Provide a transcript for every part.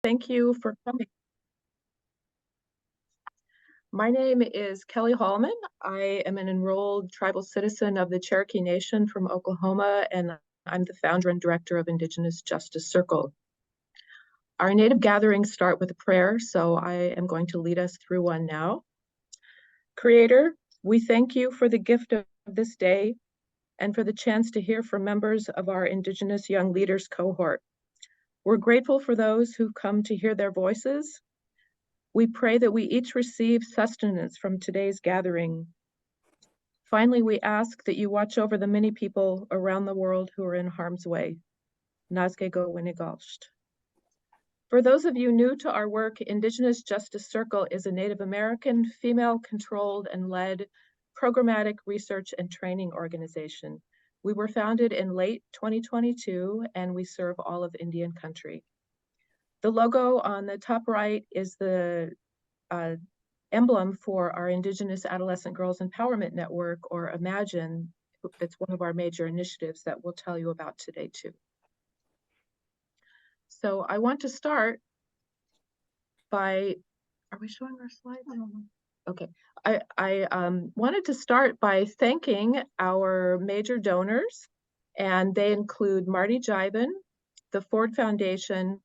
Thank you for coming. My name is Kelly Hallman. I am an enrolled tribal citizen of the Cherokee Nation from Oklahoma, and I'm the founder and director of Indigenous Justice Circle. Our Native gatherings start with a prayer, so I am going to lead us through one now. Creator, we thank you for the gift of this day and for the chance to hear from members of our Indigenous Young Leaders cohort. We're grateful for those who come to hear their voices. We pray that we each receive sustenance from today's gathering. Finally, we ask that you watch over the many people around the world who are in harm's way. Nazke go Winnigalsht. For those of you new to our work, Indigenous Justice Circle is a Native American, female-controlled and led programmatic research and training organization. We were founded in late 2022, and we serve all of Indian country. The logo on the top right is the emblem for our Indigenous Adolescent Girls Empowerment Network, or Imagine. It's one of our major initiatives that we'll tell you about today too. So I want to start by, are we showing our slides? Okay, I wanted to start by thanking our major donors, and they include Marty Jiven, the Ford Foundation,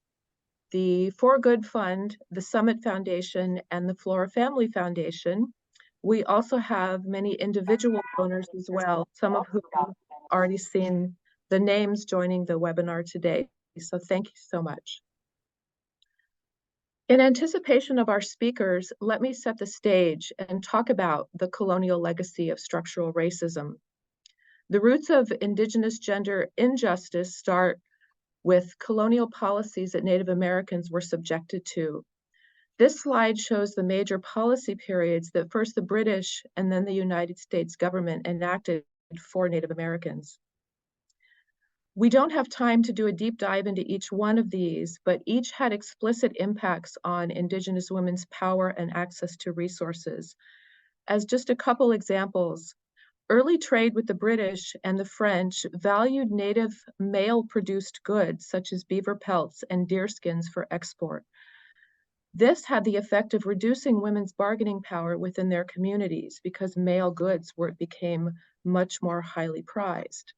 the For Good Fund, the Summit Foundation, and the Flora Family Foundation. We also have many individual donors as well, some of whom have already seen the names joining the webinar today. So thank you so much. In anticipation of our speakers, let me set the stage and talk about the colonial legacy of structural racism. The roots of Indigenous gender injustice start with colonial policies that Native Americans were subjected to. This slide shows the major policy periods that first the British and then the United States government enacted for Native Americans. We don't have time to do a deep dive into each one of these, but each had explicit impacts on Indigenous women's power and access to resources. As just a couple examples, early trade with the British and the French valued native male-produced goods, such as beaver pelts and deer skins, for export. This had the effect of reducing women's bargaining power within their communities because male goods became much more highly prized.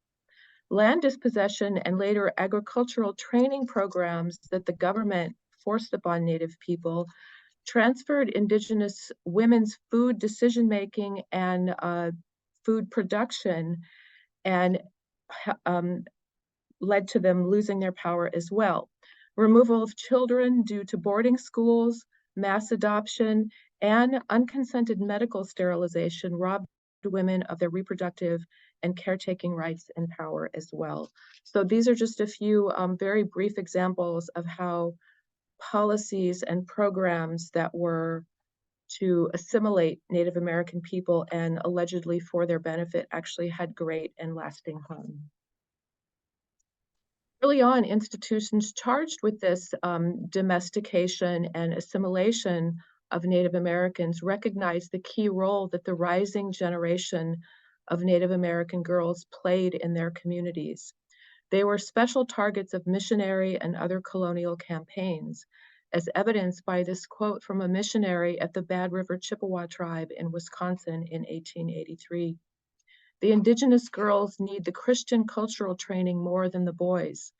Land dispossession and later agricultural training programs that the government forced upon Native people transferred Indigenous women's food decision-making and food production, and led to them losing their power as well. Removal of children due to boarding schools, mass adoption, and unconsented medical sterilization robbed women of their reproductive and caretaking rights and power as well. So these are just a few very brief examples of how policies and programs that were to assimilate Native American people and allegedly for their benefit actually had great and lasting harm. Early on, institutions charged with this domestication and assimilation of Native Americans recognized the key role that the rising generation of Native American girls played in their communities. They were special targets of missionary and other colonial campaigns, as evidenced by this quote from a missionary at the Bad River Chippewa tribe in Wisconsin in 1883. The Indigenous girls need the Christian cultural training more than the boys.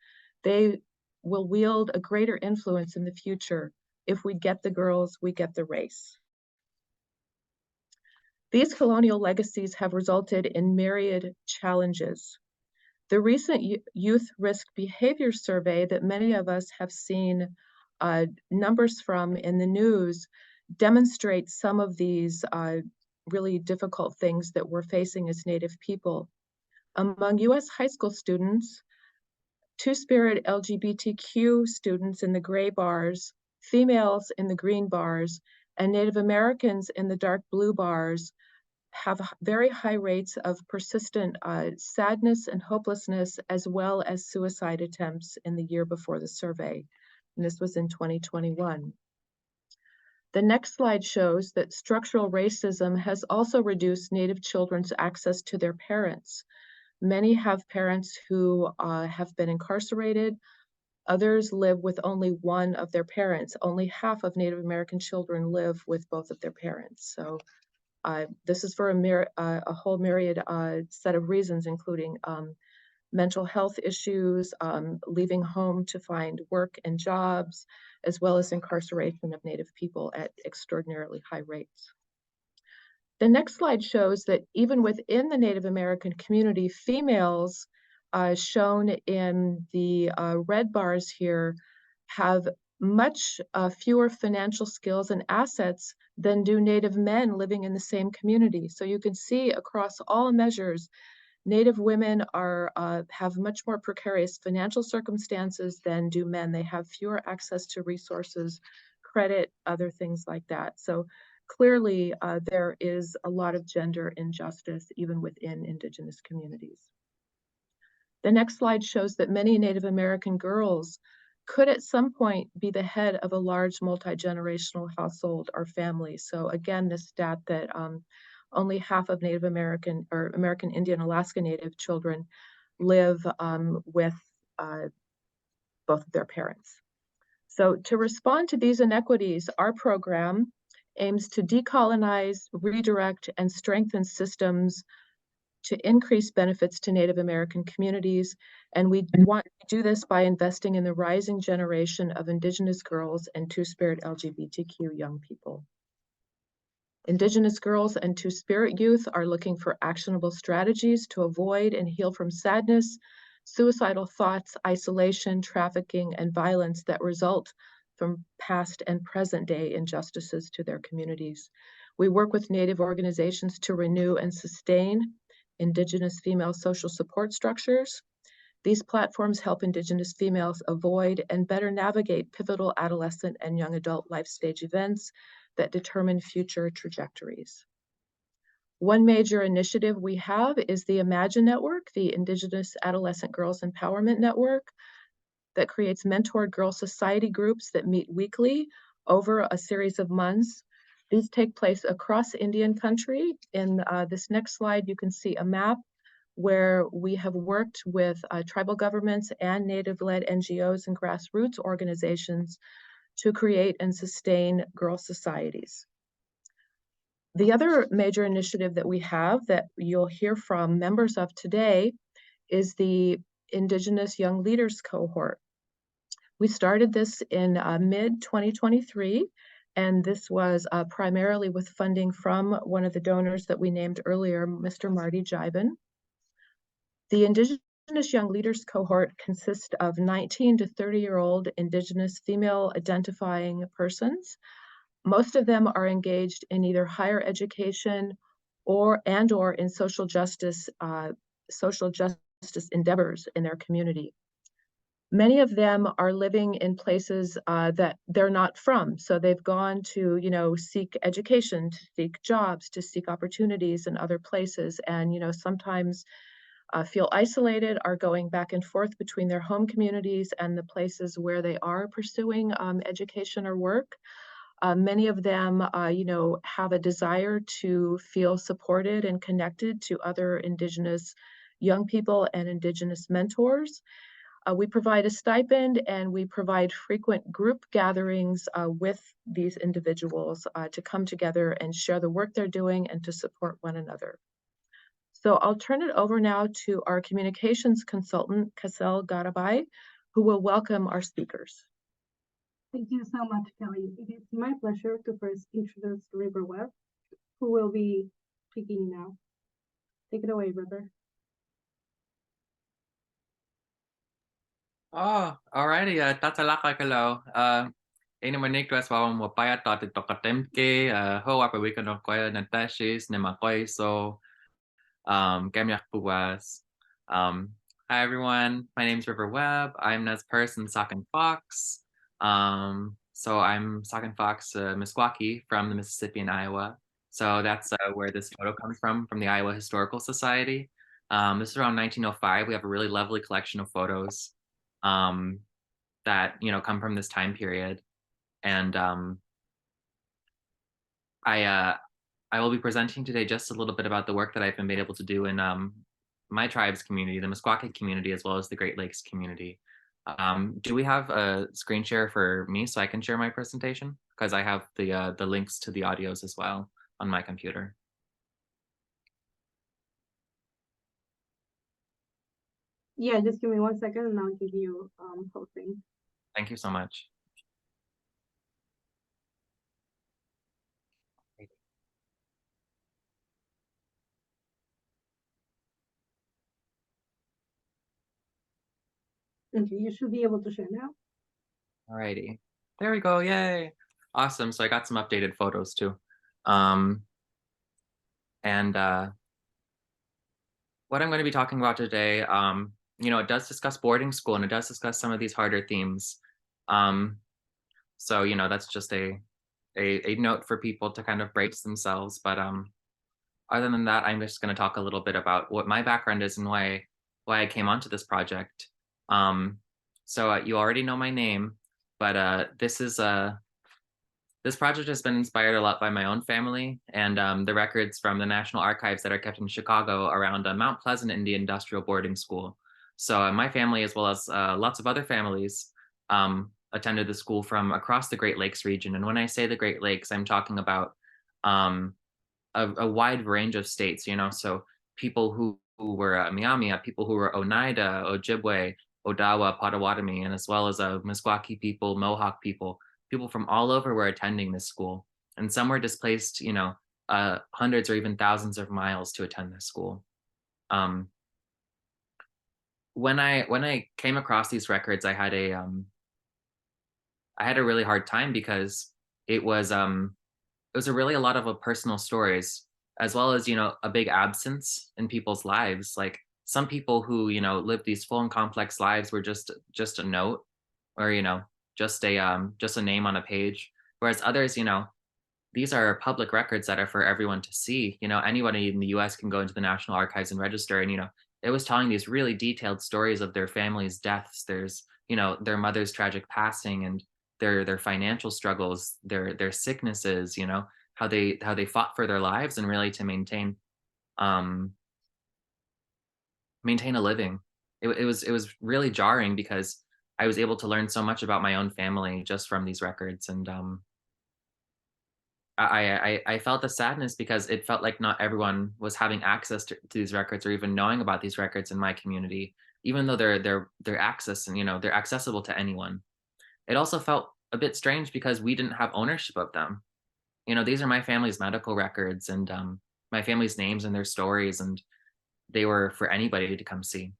They will wield a greater influence in the future. If we get the girls, we get the race. These colonial legacies have resulted in myriad challenges. The recent Youth Risk Behavior Survey that many of us have seen numbers from in the news demonstrates some of these really difficult things that we're facing as Native people. Among US high school students, Two-Spirit LGBTQ students in the gray bars, females in the green bars, and Native Americans in the dark blue bars have very high rates of persistent sadness and hopelessness, as well as suicide attempts in the year before the survey. And this was in 2021. The next slide shows that structural racism has also reduced Native children's access to their parents. Many have parents who have been incarcerated, Others live with only one of their parents. Only half of Native American children live with both of their parents. So this is for a whole myriad set of reasons, including mental health issues, leaving home to find work and jobs, as well as incarceration of Native people at extraordinarily high rates. The next slide shows that even within the Native American community, females shown in the red bars here have much fewer financial skills and assets than do Native men living in the same community. So you can see across all measures, Native women have much more precarious financial circumstances than do men. They have fewer access to resources, credit, other things like that. So clearly, there is a lot of gender injustice even within Indigenous communities. The next slide shows that many Native American girls could at some point be the head of a large multi-generational household or family. So again, this stat that only half of Native American or American Indian Alaska Native children live with both of their parents. So to respond to these inequities, our program aims to decolonize, redirect, and strengthen systems to increase benefits to Native American communities. And we want to do this by investing in the rising generation of Indigenous girls and Two-Spirit LGBTQ young people. Indigenous girls and Two-Spirit youth are looking for actionable strategies to avoid and heal from sadness, suicidal thoughts, isolation, trafficking, and violence that result from past and present day injustices to their communities. We work with Native organizations to renew and sustain Indigenous female social support structures. These platforms help Indigenous females avoid and better navigate pivotal adolescent and young adult life stage events that determine future trajectories. One major initiative we have is the Imagine Network, the Indigenous Adolescent Girls Empowerment Network, that creates mentored girl society groups that meet weekly over a series of months. These take place across Indian country. In this next slide, you can see a map where we have worked with tribal governments and Native-led NGOs and grassroots organizations to create and sustain girl societies. The other major initiative that we have that you'll hear from members of today is the Indigenous Young Leaders cohort. We started this in mid-2023, and this was primarily with funding from one of the donors that we named earlier, Mr. Marty Jibin. The Indigenous Young Leaders cohort consists of 19 to 30-year-old Indigenous female identifying persons. Most of them are engaged in either higher education or in social justice endeavors in their community. Many of them are living in places that they're not from. So they've gone to, seek education, to seek jobs, to seek opportunities in other places. And, sometimes feel isolated, are going back and forth between their home communities and the places where they are pursuing education or work. Many of them, have a desire to feel supported and connected to other Indigenous young people and Indigenous mentors. We provide a stipend and we provide frequent group gatherings with these individuals to come together and share the work they're doing and to support one another. So I'll turn it over now to our communications consultant, Cassel Garabay, who will welcome our speakers. Thank you so much, Kelly. It is my pleasure to first introduce River Webb, who will be speaking now. Take it away, River. Oh, alrighty. Tatalaka kalo. Ina manik was wawang mo paya tati tokatemke. Ho apa weekend of koya natashis nemakoy so gamyak puwas. Hi everyone. My name is River Webb. I'm Nez Perce and Sac and Fox. So I'm Sac and Fox Meskwaki from the Mississippi and Iowa. So that's where this photo comes from the Iowa Historical Society. This is around 1905. We have a really lovely collection of photos that come from this time period, and I will be presenting today just a little bit about the work that I've been able to do in my tribe's community, the Meskwaki community, as well as the Great Lakes community. Do we have a screen share for me so I can share my presentation? Because I have the links to the audios as well on my computer. Yeah, just give me 1 second and I'll give you hosting. Thank you so much. Okay, you should be able to share now. Alrighty. There we go. Yay. Awesome. So I got some updated photos too. And what I'm going to be talking about today, it does discuss boarding school and it does discuss some of these harder themes. So, that's just a note for people to kind of brace themselves. But other than that, I'm just going to talk a little bit about what my background is and why I came onto this project. So you already know my name, but this project has been inspired a lot by my own family and the records from the National Archives that are kept in Chicago around Mount Pleasant Indian Industrial Boarding School. So my family, as well as lots of other families, attended the school from across the Great Lakes region. And when I say the Great Lakes, I'm talking about a wide range of states, so people who were Miami, people who were Oneida, Ojibwe, Odawa, Potawatomi, and as well as Meskwaki people, Mohawk people from all over were attending this school. And some were displaced, hundreds or even thousands of miles to attend this school. When I came across these records, I had a really hard time because it was a lot of personal stories, as well as a big absence in people's lives. Like some people who lived these full and complex lives were just a note, or just a name on a page, whereas others, these are public records that are for everyone to see. Anybody in the US can go into the National Archives and register, and it was telling these really detailed stories of their families' deaths. There's their mother's tragic passing, and their financial struggles, their sicknesses, how they fought for their lives and really to maintain a living. It was really jarring because I was able to learn so much about my own family just from these records. And I felt the sadness because it felt like not everyone was having access to these records or even knowing about these records in my community, even though they're access and they're accessible to anyone. It also felt a bit strange because we didn't have ownership of them. These are my family's medical records and my family's names and their stories, and they were for anybody to come see.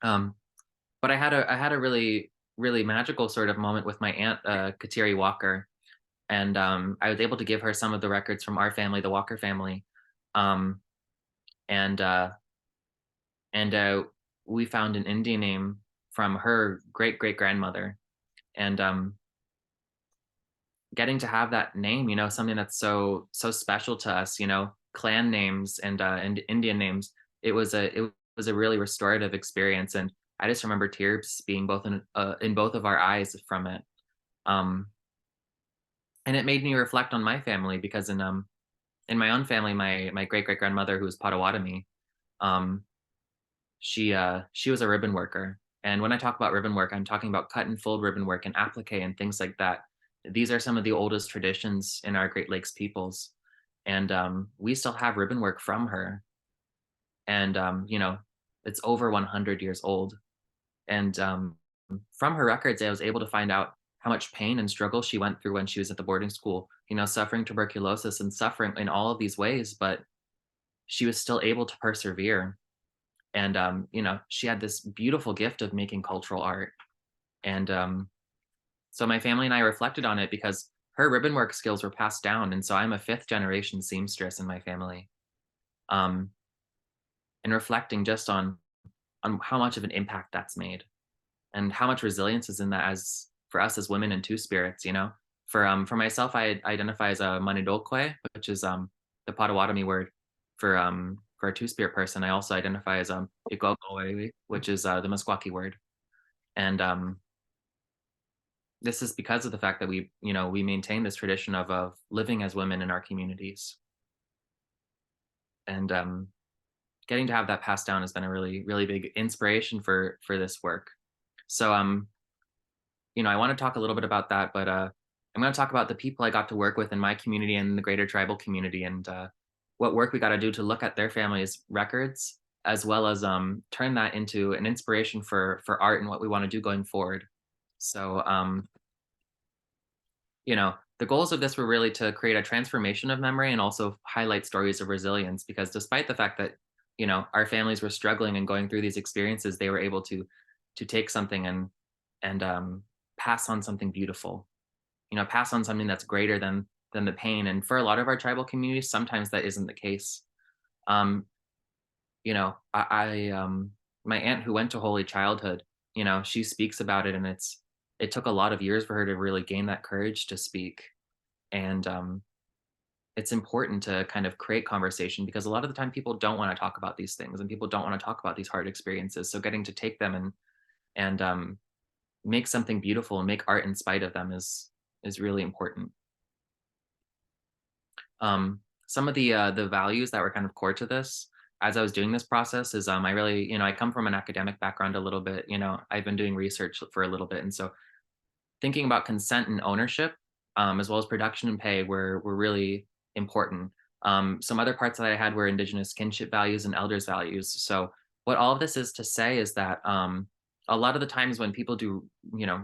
But I had a really, really magical sort of moment with my aunt, Kateri Walker. And I was able to give her some of the records from our family, the Walker family. Um, and we found an Indian name from her great-great-grandmother. And getting to have that name, something that's so special to us, clan names and Indian names, it was a really restorative experience. And I just remember tears being both in both of our eyes from it. And it made me reflect on my family because in my own family, my great-great-grandmother, who was Potawatomi, she was a ribbon worker. And when I talk about ribbon work, I'm talking about cut and fold ribbon work and applique and things like that. These are some of the oldest traditions in our Great Lakes peoples. And we still have ribbon work from her. And, it's over 100 years old. And from her records, I was able to find out how much pain and struggle she went through when she was at the boarding school, suffering tuberculosis and suffering in all of these ways, but she was still able to persevere. And, she had this beautiful gift of making cultural art. And so my family and I reflected on it because her ribbon work skills were passed down. And so I'm a 5th generation seamstress in my family. And reflecting just on how much of an impact that's made and how much resilience is in that as for us as women and two-spirits, For myself, I identify as a manidokwe, which is the Potawatomi word for a two-spirit person. I also identify as ikokoe, which is the Meskwaki word. And this is because of the fact that we maintain this tradition of living as women in our communities. And getting to have that passed down has been a really, really big inspiration for this work. So I want to talk a little bit about that, but I'm going to talk about the people I got to work with in my community and the greater tribal community, and what work we got to do to look at their families' records, as well as turn that into an inspiration for art and what we want to do going forward. So the goals of this were really to create a transformation of memory and also highlight stories of resilience, because despite the fact that our families were struggling and going through these experiences, they were able to take something and pass on something beautiful, pass on something that's greater than the pain. And for a lot of our tribal communities, sometimes that isn't the case. um my aunt who went to Holy Childhood, she speaks about it, and it took a lot of years for her to really gain that courage to speak. And it's important to kind of create conversation, because a lot of the time people don't want to talk about these things, and people don't want to talk about these hard experiences. So getting to take them and make something beautiful and make art in spite of them is really important. Some of the values that were kind of core to this as I was doing this process is I really, I come from an academic background a little bit. I've been doing research for a little bit, and so thinking about consent and ownership, as well as production and pay, were really important. Some other parts that I had were Indigenous kinship values and elders values. So what all of this is to say is that a lot of the times when people do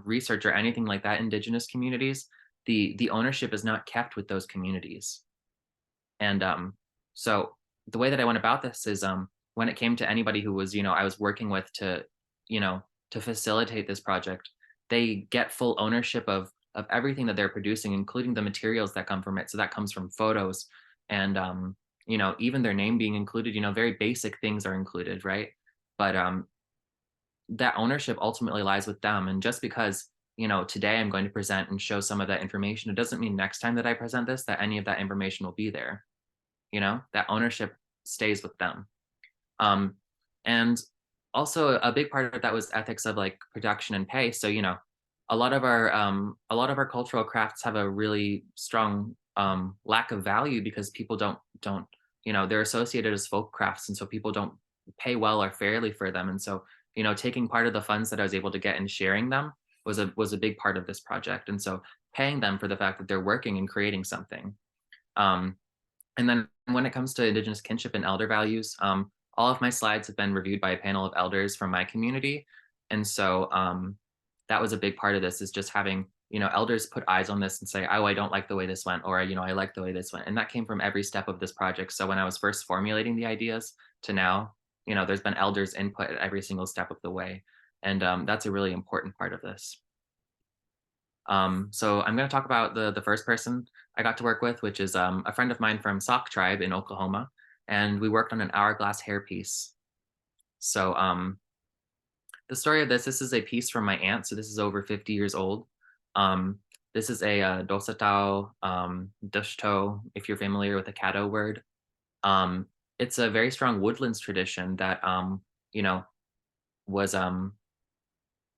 research or anything like that, Indigenous communities, the ownership is not kept with those communities. And so the way that I went about this is when it came to anybody who was I was working with to facilitate this project, they get full ownership of everything that they're producing, including the materials that come from it. So that comes from photos and even their name being included. Very basic things are included, right? But that ownership ultimately lies with them. And just because today I'm going to present and show some of that information, it doesn't mean next time that I present this that any of that information will be there. That ownership stays with them. And also a big part of that was ethics of like production and pay. So a lot of our cultural crafts have a really strong lack of value, because people don't they're associated as folk crafts, and so people don't pay well or fairly for them. And so taking part of the funds that I was able to get and sharing them was a big part of this project. And so paying them for the fact that they're working and creating something. And then when it comes to Indigenous kinship and elder values, all of my slides have been reviewed by a panel of elders from my community. And so that was a big part of this, is just having, elders put eyes on this and say, oh, I don't like the way this went, or, I like the way this went. And that came from every step of this project. So when I was first formulating the ideas to now, there's been elders input at every single step of the way. And that's a really important part of this. So I'm going to talk about the first person I got to work with, which is a friend of mine from Sauk tribe in Oklahoma, and we worked on an hourglass hairpiece. So the story of this is a piece from my aunt. So this is over 50 years old. This is a dosatao dushto, if you're familiar with the Caddo word. It's a very strong woodlands tradition that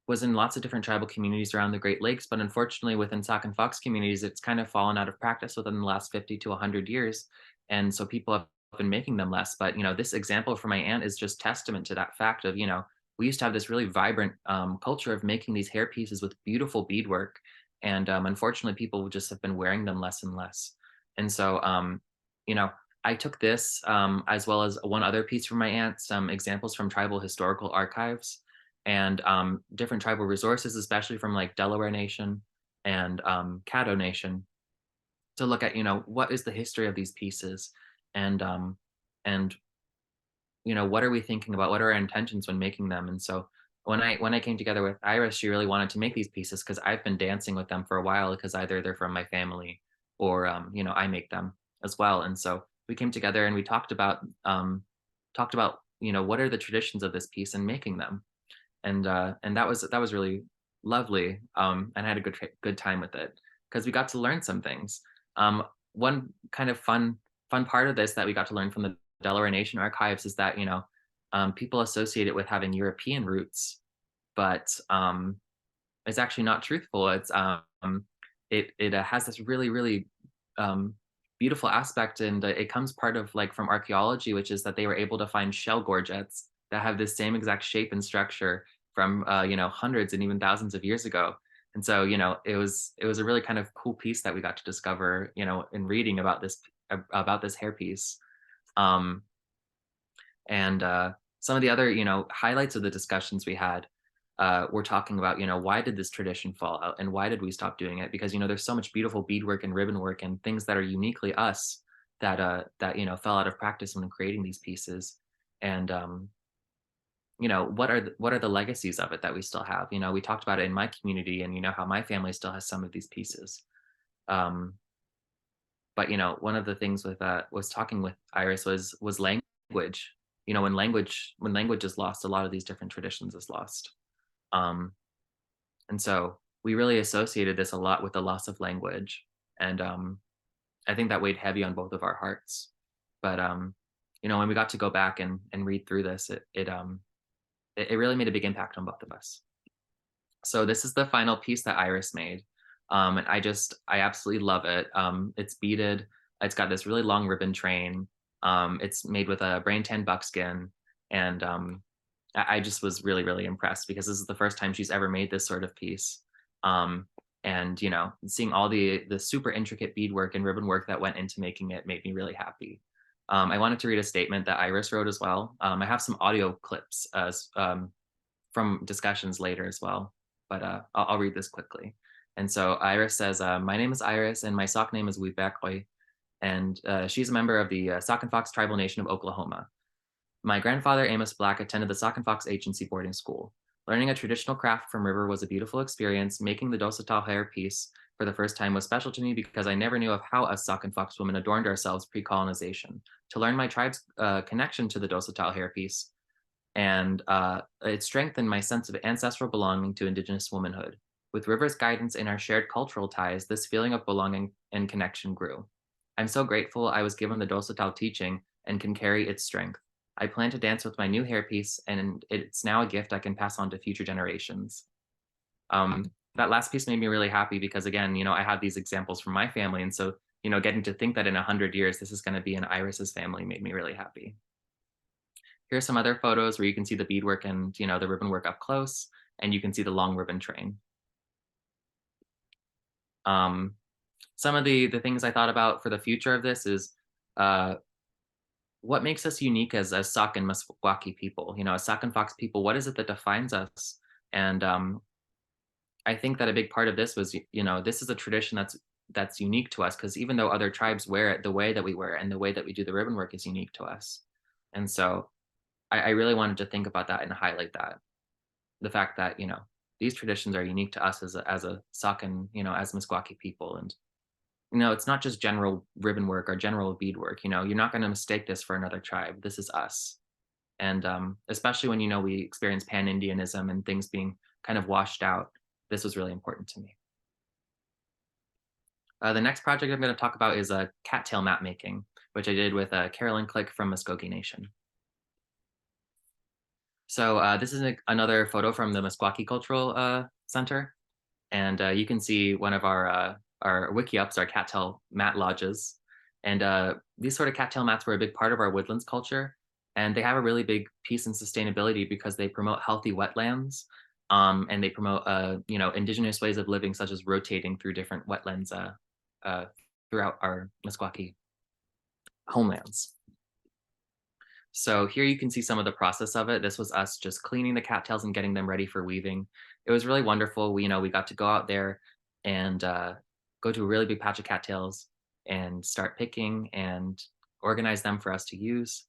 was in lots of different tribal communities around the Great Lakes, but unfortunately within Sac and Fox communities, it's kind of fallen out of practice within the last 50 to 100 years. And so people have been making them less. But, this example for my aunt is just testament to that fact of, we used to have this really vibrant culture of making these hair pieces with beautiful beadwork. And unfortunately, people just have been wearing them less and less. And so, I took this as well as one other piece from my aunt, some examples from tribal historical archives, and different tribal resources, especially from like Delaware Nation and Caddo Nation, to look at, what is the history of these pieces, and what are we thinking about? What are our intentions when making them? And so when I came together with Iris, she really wanted to make these pieces because I've been dancing with them for a while, because either they're from my family or I make them as well. And so we came together and we talked about what are the traditions of this piece and making them. And that was really lovely, and I had a good time with it, because we got to learn some things. One kind of fun part of this that we got to learn from the Delaware Nation archives is that people associate it with having European roots, but it's actually not truthful. It's it has this really beautiful aspect, and it comes part of like from archaeology, which is that they were able to find shell gorgets that have this same exact shape and structure from hundreds and even thousands of years ago. And so, it was a really kind of cool piece that we got to discover, in reading about this hairpiece. And some of the other, highlights of the discussions we had were talking about, why did this tradition fall out and why did we stop doing it? Because, there's so much beautiful beadwork and ribbon work and things that are uniquely us that fell out of practice when creating these pieces. And what are the legacies of it that we still have? We talked about it in my community, and how my family still has some of these pieces. But one of the things with was talking with Iris was language. When language is lost, a lot of these different traditions is lost. And so we really associated this a lot with the loss of language, and I think that weighed heavy on both of our hearts. But when we got to go back and read through this, it really made a big impact on both of us. So this is the final piece that Iris made. And I absolutely love it. It's beaded. It's got this really long ribbon train. It's made with a brain tan buckskin. And I just was really, really impressed because this is the first time she's ever made this sort of piece. And seeing all the super intricate beadwork and ribbon work that went into making it made me really happy. I wanted to read a statement that Iris wrote as well. I have some audio clips from discussions later as well, but I'll read this quickly. And so Iris says, my name is Iris and my Sauk name is Wibekoi, and she's a member of the Sac and Fox tribal nation of Oklahoma. My grandfather, Amos Black, attended the Sac and Fox agency boarding school. Learning a traditional craft from River was a beautiful experience. Making the Dosatau hair piece for the first time was special to me because I never knew of how us Sac and Fox women adorned ourselves pre-colonization. To learn my tribe's connection to the Dosatau hair piece, and it strengthened my sense of ancestral belonging to Indigenous womanhood. With River's guidance and our shared cultural ties, this feeling of belonging and connection grew. I'm so grateful I was given the Dosatau teaching and can carry its strength. I plan to dance with my new hairpiece, and it's now a gift I can pass on to future generations. That last piece made me really happy because, again, I have these examples from my family, and so, getting to think that in 100 years, this is going to be in Iris's family made me really happy. Here's some other photos where you can see the beadwork and, the ribbon work up close, and you can see the long ribbon train. Some of the things I thought about for the future of this is what makes us unique as a Sauk and Meskwaki people, as Sac and Fox people, what is it that defines us? And I think that a big part of this was, this is a tradition that's unique to us, because even though other tribes wear it, the way that we wear it and the way that we do the ribbon work is unique to us. And so I really wanted to think about that and highlight that. The fact that, these traditions are unique to us as a Sauk and, as Meskwaki people. And, it's not just general ribbon work or general beadwork, you're not going to mistake this for another tribe. This is us. And especially when, we experience pan-Indianism and things being kind of washed out, this was really important to me. The next project I'm going to talk about is cattail map making, which I did with Carolyn Click from Muskogee Nation. So this is another photo from the Meskwaki Cultural Center. And you can see one of our wiki-ups, our cattail mat lodges. And these sort of cattail mats were a big part of our woodlands culture. And they have a really big piece in sustainability because they promote healthy wetlands. And they promote, indigenous ways of living, such as rotating through different wetlands throughout our Meskwaki homelands. So here you can see some of the process of it. This was us just cleaning the cattails and getting them ready for weaving. It was really wonderful. We got to go out there and go to a really big patch of cattails and start picking and organize them for us to use.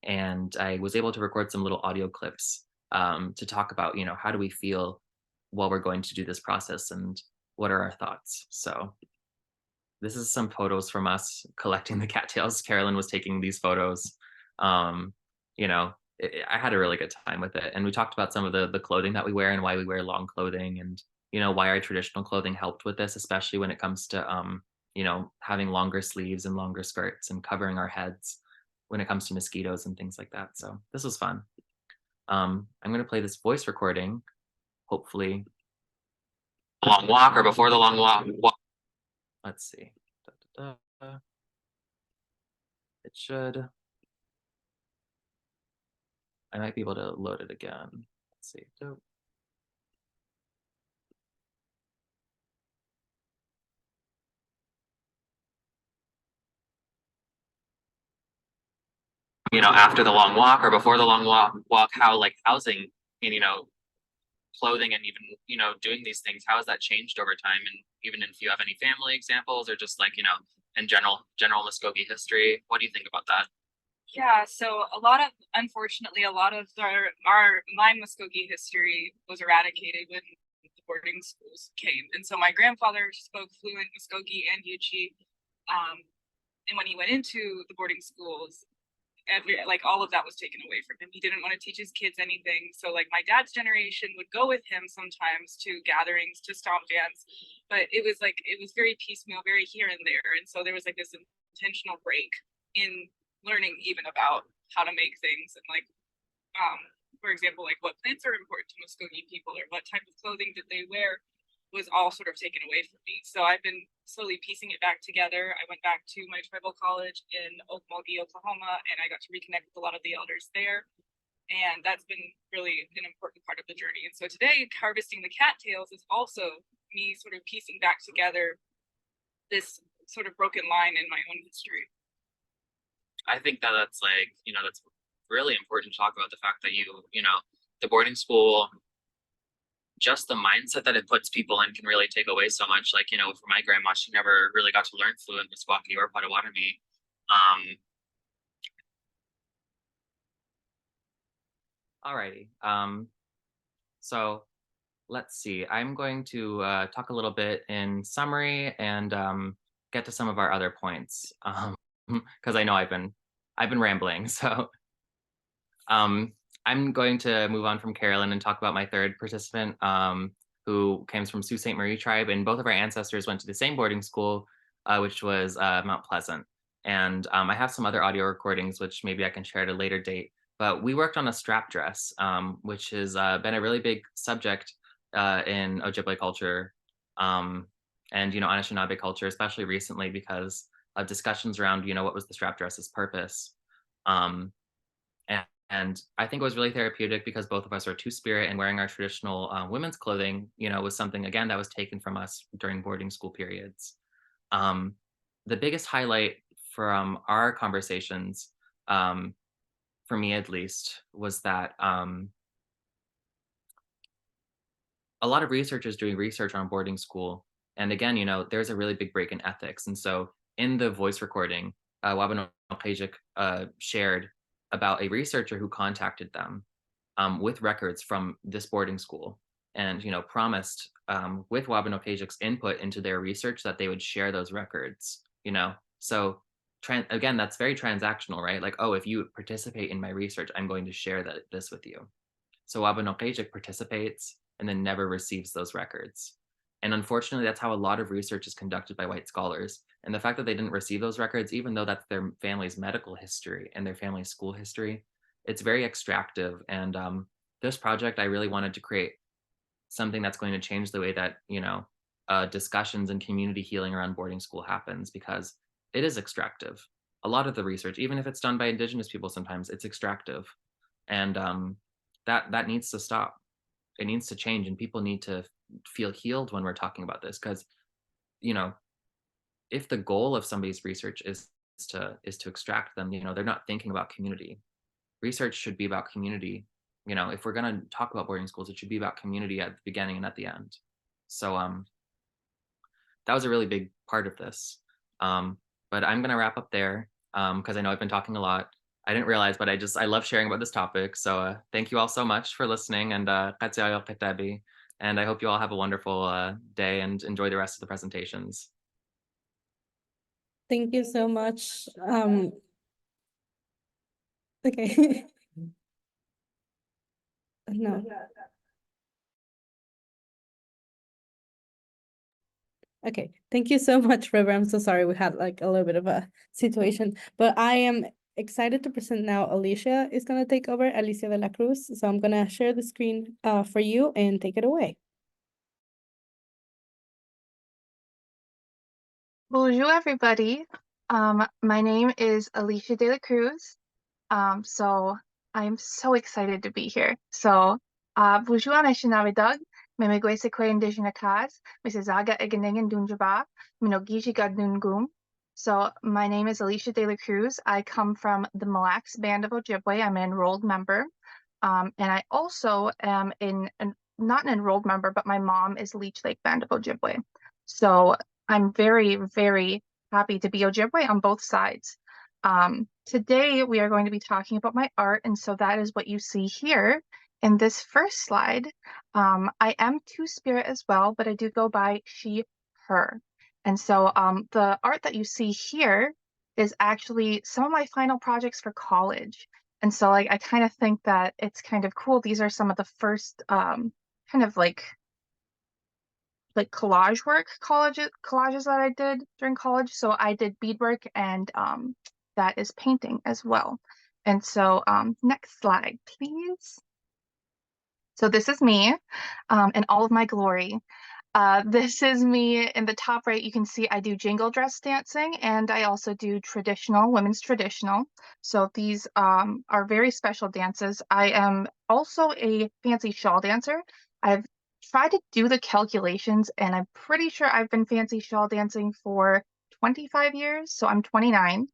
And I was able to record some little audio clips to talk about, how do we feel while we're going to do this process and what are our thoughts. So this is some photos from us collecting the cattails. Carolyn was taking these photos. I had a really good time with it. And we talked about some of the clothing that we wear and why we wear long clothing and, why our traditional clothing helped with this, especially when it comes to, having longer sleeves and longer skirts and covering our heads when it comes to mosquitoes and things like that. So this was fun. I'm going to play this voice recording, hopefully. Long walk or before the long walk. Let's see. It should. I might be able to load it again. Let's see. after the long walk or before the long walk, how like housing and, clothing and even, doing these things, how has that changed over time? And even if you have any family examples or just like, in general Muskogee history, what do you think about that? Yeah, so unfortunately, a lot of my Muskogee history was eradicated when the boarding schools came. And so my grandfather spoke fluent Muskogee and Yuchi. And when he went into the boarding schools, all of that was taken away from him. He didn't want to teach his kids anything. So like my dad's generation would go with him sometimes to gatherings, to stomp dance, but it was very piecemeal, very here and there. And so there was like this intentional break in learning even about how to make things and for example, like what plants are important to Muskogee people or what type of clothing did they wear was all sort of taken away from me. So I've been slowly piecing it back together. I went back to my tribal college in Okmulgee, Oklahoma, and I got to reconnect with a lot of the elders there. And that's been really an important part of the journey. And so today, harvesting the cattails is also me sort of piecing back together this sort of broken line in my own history. I think that's that's really important to talk about the fact that the boarding school, just the mindset that it puts people in can really take away so much. Like, for my grandma, she never really got to learn fluent Meskwaki or Potawatomi. Alrighty. So let's see. I'm going to talk a little bit in summary and get to some of our other points. Because I know I've been rambling. So I'm going to move on from Carolyn and talk about my third participant, who comes from Sault Ste. Marie tribe, and both of our ancestors went to the same boarding school, which was Mount Pleasant. And I have some other audio recordings, which maybe I can share at a later date. But we worked on a strap dress, which has been a really big subject in Ojibwe culture and Anishinaabe culture, especially recently because of discussions around what was the strap dress's purpose. And I think it was really therapeutic because both of us are Two-Spirit, and wearing our traditional women's clothing, was something, again, that was taken from us during boarding school periods. The biggest highlight from our conversations, for me at least, was that a lot of researchers doing research on boarding school. And again, there's a really big break in ethics. And so in the voice recording, Wabano shared about a researcher who contacted them with records from this boarding school and, promised with Wabanokajik's input into their research that they would share those records, So again, that's very transactional, right? Like, oh, if you participate in my research, I'm going to share this with you. So Wabanokajik participates and then never receives those records. And unfortunately, that's how a lot of research is conducted by white scholars. And the fact that they didn't receive those records, even though that's their family's medical history and their family's school history, it's very extractive. And this project, I really wanted to create something that's going to change the way that, discussions and community healing around boarding school happens, because it is extractive. A lot of the research, even if it's done by Indigenous people, sometimes it's extractive. And that needs to stop. It needs to change, and people need to feel healed when we're talking about this, because if the goal of somebody's research is to extract them, they're not thinking about community. Research should be about community. If we're going to talk about boarding schools, it should be about community at the beginning and at the end. So that was a really big part of this. But I'm going to wrap up there because I know I've been talking a lot. I didn't realize, but I love sharing about this topic. So thank you all so much for listening, and katsiayo kitabi. And I hope you all have a wonderful day and enjoy the rest of the presentations. Thank you so much. Okay. No. Okay, thank you so much, River. I'm so sorry we had like a little bit of a situation, but I am excited to present now. Alicia is going to take over, Alicia de la Cruz. So I'm going to share the screen for you and take it away. Bonjour, everybody. My name is Alicia de la Cruz. So I'm so excited to be here. So, bonjour, Anishinaabe, Memegwese Kwe Indigenous Kaz, Mrs. Aga Eganingen Dunjaba, Minogiji Gadnungum, So my name is Alicia de la Cruz. I come from the Mille Band of Ojibwe. I'm an enrolled member. And I also am not an enrolled member, but my mom is Leech Lake Band of Ojibwe. So I'm very, very happy to be Ojibwe on both sides. Today we are going to be talking about my art, and so that is what you see here in this first slide. I am Two-Spirit as well, but I do go by she, her. And so the art that you see here is actually some of my final projects for college. And so I kind of think that it's kind of cool. These are some of the first kind of like collage work collages that I did during college. So I did beadwork, and that is painting as well. And so next slide, please. So this is me in all of my glory. This is me in the top right. You can see I do jingle dress dancing, and I also do women's traditional. So these are very special dances. I am also a fancy shawl dancer. I've tried to do the calculations, and I'm pretty sure I've been fancy shawl dancing for 25 years. So I'm 29.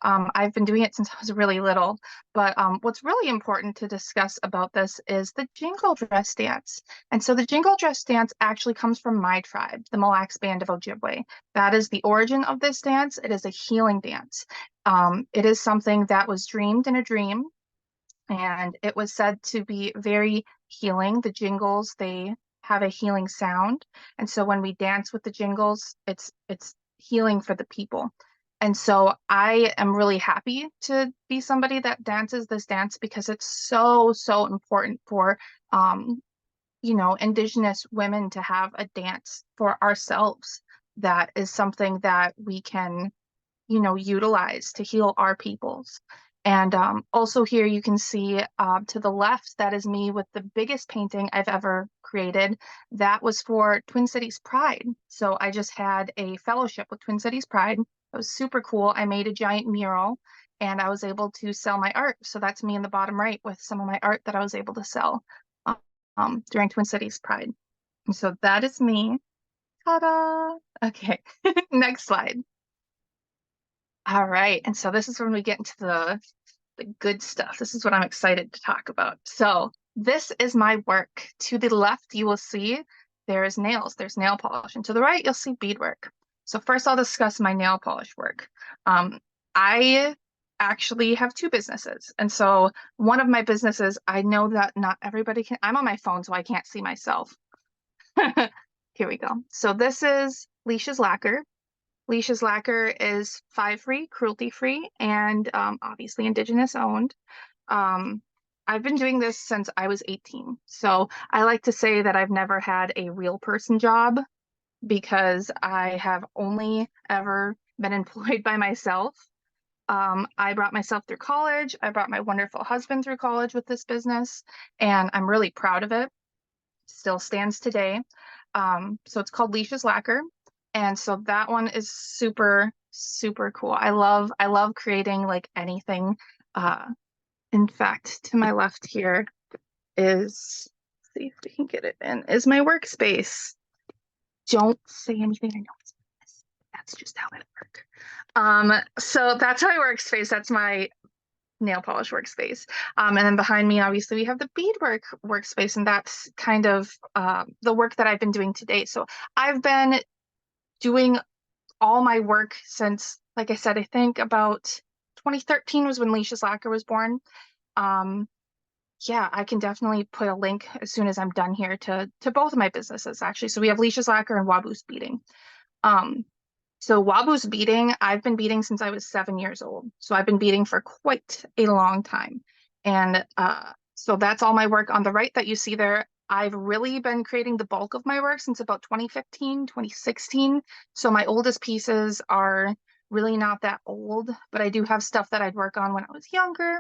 I've been doing it since I was really little, but what's really important to discuss about this is the jingle dress dance. And so the jingle dress dance actually comes from my tribe, the Mille Band of Ojibwe. That is the origin of this dance. It is a healing dance. It is something that was dreamed in a dream, and it was said to be very healing. The jingles, they have a healing sound. And so when we dance with the jingles, it's healing for the people. And so I am really happy to be somebody that dances this dance, because it's so, so important for, Indigenous women to have a dance for ourselves. That is something that we can, utilize to heal our peoples. And also here you can see to the left, that is me with the biggest painting I've ever created. That was for Twin Cities Pride. So I just had a fellowship with Twin Cities Pride. It was super cool. I made a giant mural, and I was able to sell my art. So that's me in the bottom right with some of my art that I was able to sell during Twin Cities Pride. And so that is me. Ta-da! Okay, next slide. All right, and so this is when we get into the good stuff. This is what I'm excited to talk about. So this is my work. To the left, you will see there's nails, there's nail polish. And to the right, you'll see beadwork. So first I'll discuss my nail polish work. I actually have two businesses. And so one of my businesses, I know that not everybody can, I'm on my phone, so I can't see myself. Here we go. So this is Leish's Lacquer. Leish's Lacquer is 5-free, cruelty-free, and obviously Indigenous owned. I've been doing this since I was 18. So I like to say that I've never had a real person job, because I have only ever been employed by myself. I brought myself through college. I brought my wonderful husband through college with this business, and I'm really proud of it. Still stands today. So it's called Leish's Lacquer. And so that one is super, super cool. I love creating like anything. In fact, to my left here is, let's see if we can get it in, is my workspace. Don't say anything. I know it's this. That's just how it works. So that's my workspace. That's my nail polish workspace. And then behind me, obviously, we have the beadwork workspace, and that's kind of the work that I've been doing today. So I've been doing all my work since, like I said, I think about 2013 was when Leish's Lacquer was born. Yeah, I can definitely put a link as soon as I'm done here to both of my businesses, actually. So we have Leish's Lacquer and Wabu's Beading. So Wabu's Beading, I've been beading since I was 7 years old. So I've been beading for quite a long time. And so that's all my work on the right that you see there. I've really been creating the bulk of my work since about 2015, 2016. So my oldest pieces are really not that old, but I do have stuff that I'd work on when I was younger.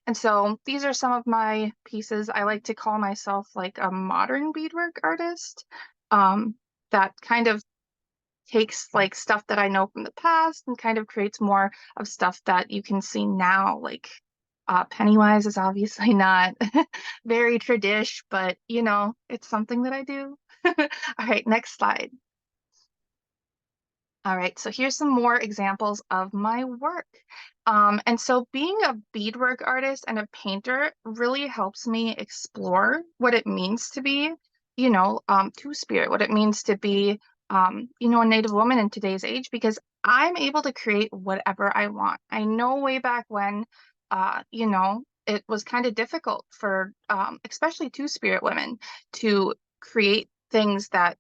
And so these are some of my pieces. I like to call myself like a modern beadwork artist. That kind of takes like stuff that I know from the past and kind of creates more of stuff that you can see now. Like Pennywise is obviously not very tradish, but it's something that I do. All right, next slide. All right, so here's some more examples of my work. And so being a beadwork artist and a painter really helps me explore what it means to be, two-spirit, what it means to be, a Native woman in today's age, because I'm able to create whatever I want. I know way back when, it was kind of difficult for especially two-spirit women to create things that,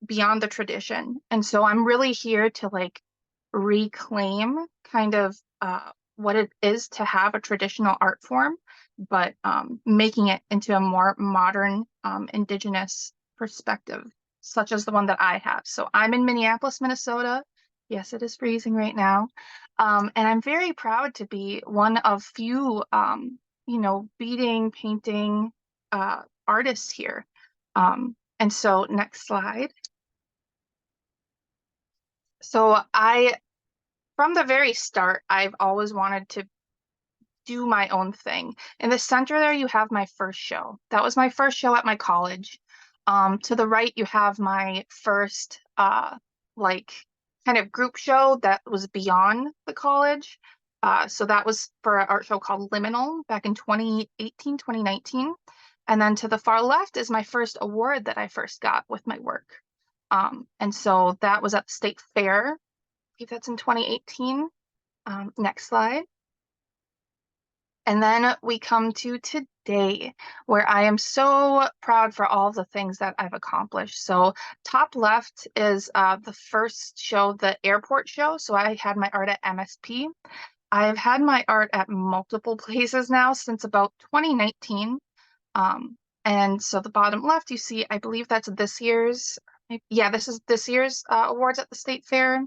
beyond the tradition. And so I'm really here to like reclaim kind of what it is to have a traditional art form, but making it into a more modern Indigenous perspective, such as the one that I have. So I'm in Minneapolis, Minnesota. Yes, it is freezing right now. And I'm very proud to be one of few, beading, painting artists here. And so next slide. So from the very start, I've always wanted to do my own thing. In the center there, you have my first show. That was my first show at my college. To the right, you have my first kind of group show that was beyond the college. So that was for an art show called Liminal back in 2018, 2019. And then to the far left is my first award that I first got with my work. And so that was at the state fair. I think that's in 2018. Next slide. And then we come to today, where I am so proud for all the things that I've accomplished. So top left is the first show, the airport show. So I had my art at MSP. I've had my art at multiple places now since about 2019. And so the bottom left, you see, I believe that's this year's. Yeah, this is this year's awards at the state fair.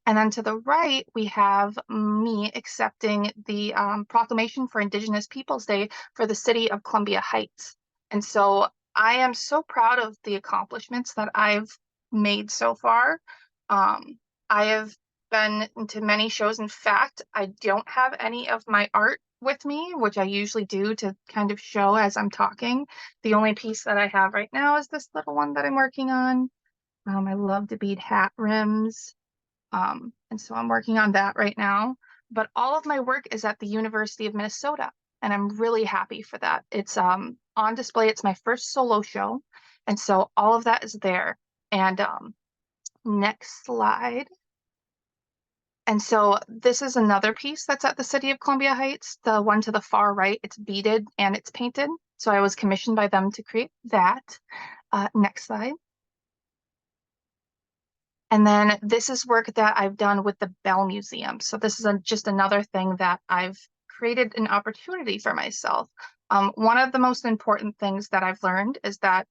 And then to the right, we have me accepting the proclamation for Indigenous Peoples Day for the city of Columbia Heights. And so I am so proud of the accomplishments that I've made so far. I have been to many shows. In fact, I don't have any of my art with me, which I usually do to kind of show as I'm talking. The only piece that I have right now is this little one that I'm working on. I love to bead hat rims. And so I'm working on that right now. But all of my work is at the University of Minnesota, and I'm really happy for that. It's on display. It's my first solo show. And so all of that is there. And next slide. And so this is another piece that's at the city of Columbia Heights, the one to the far right. It's beaded and it's painted. So I was commissioned by them to create that. Next slide. And then this is work that I've done with the Bell Museum. So this is just another thing that I've created an opportunity for myself. One of the most important things that I've learned is that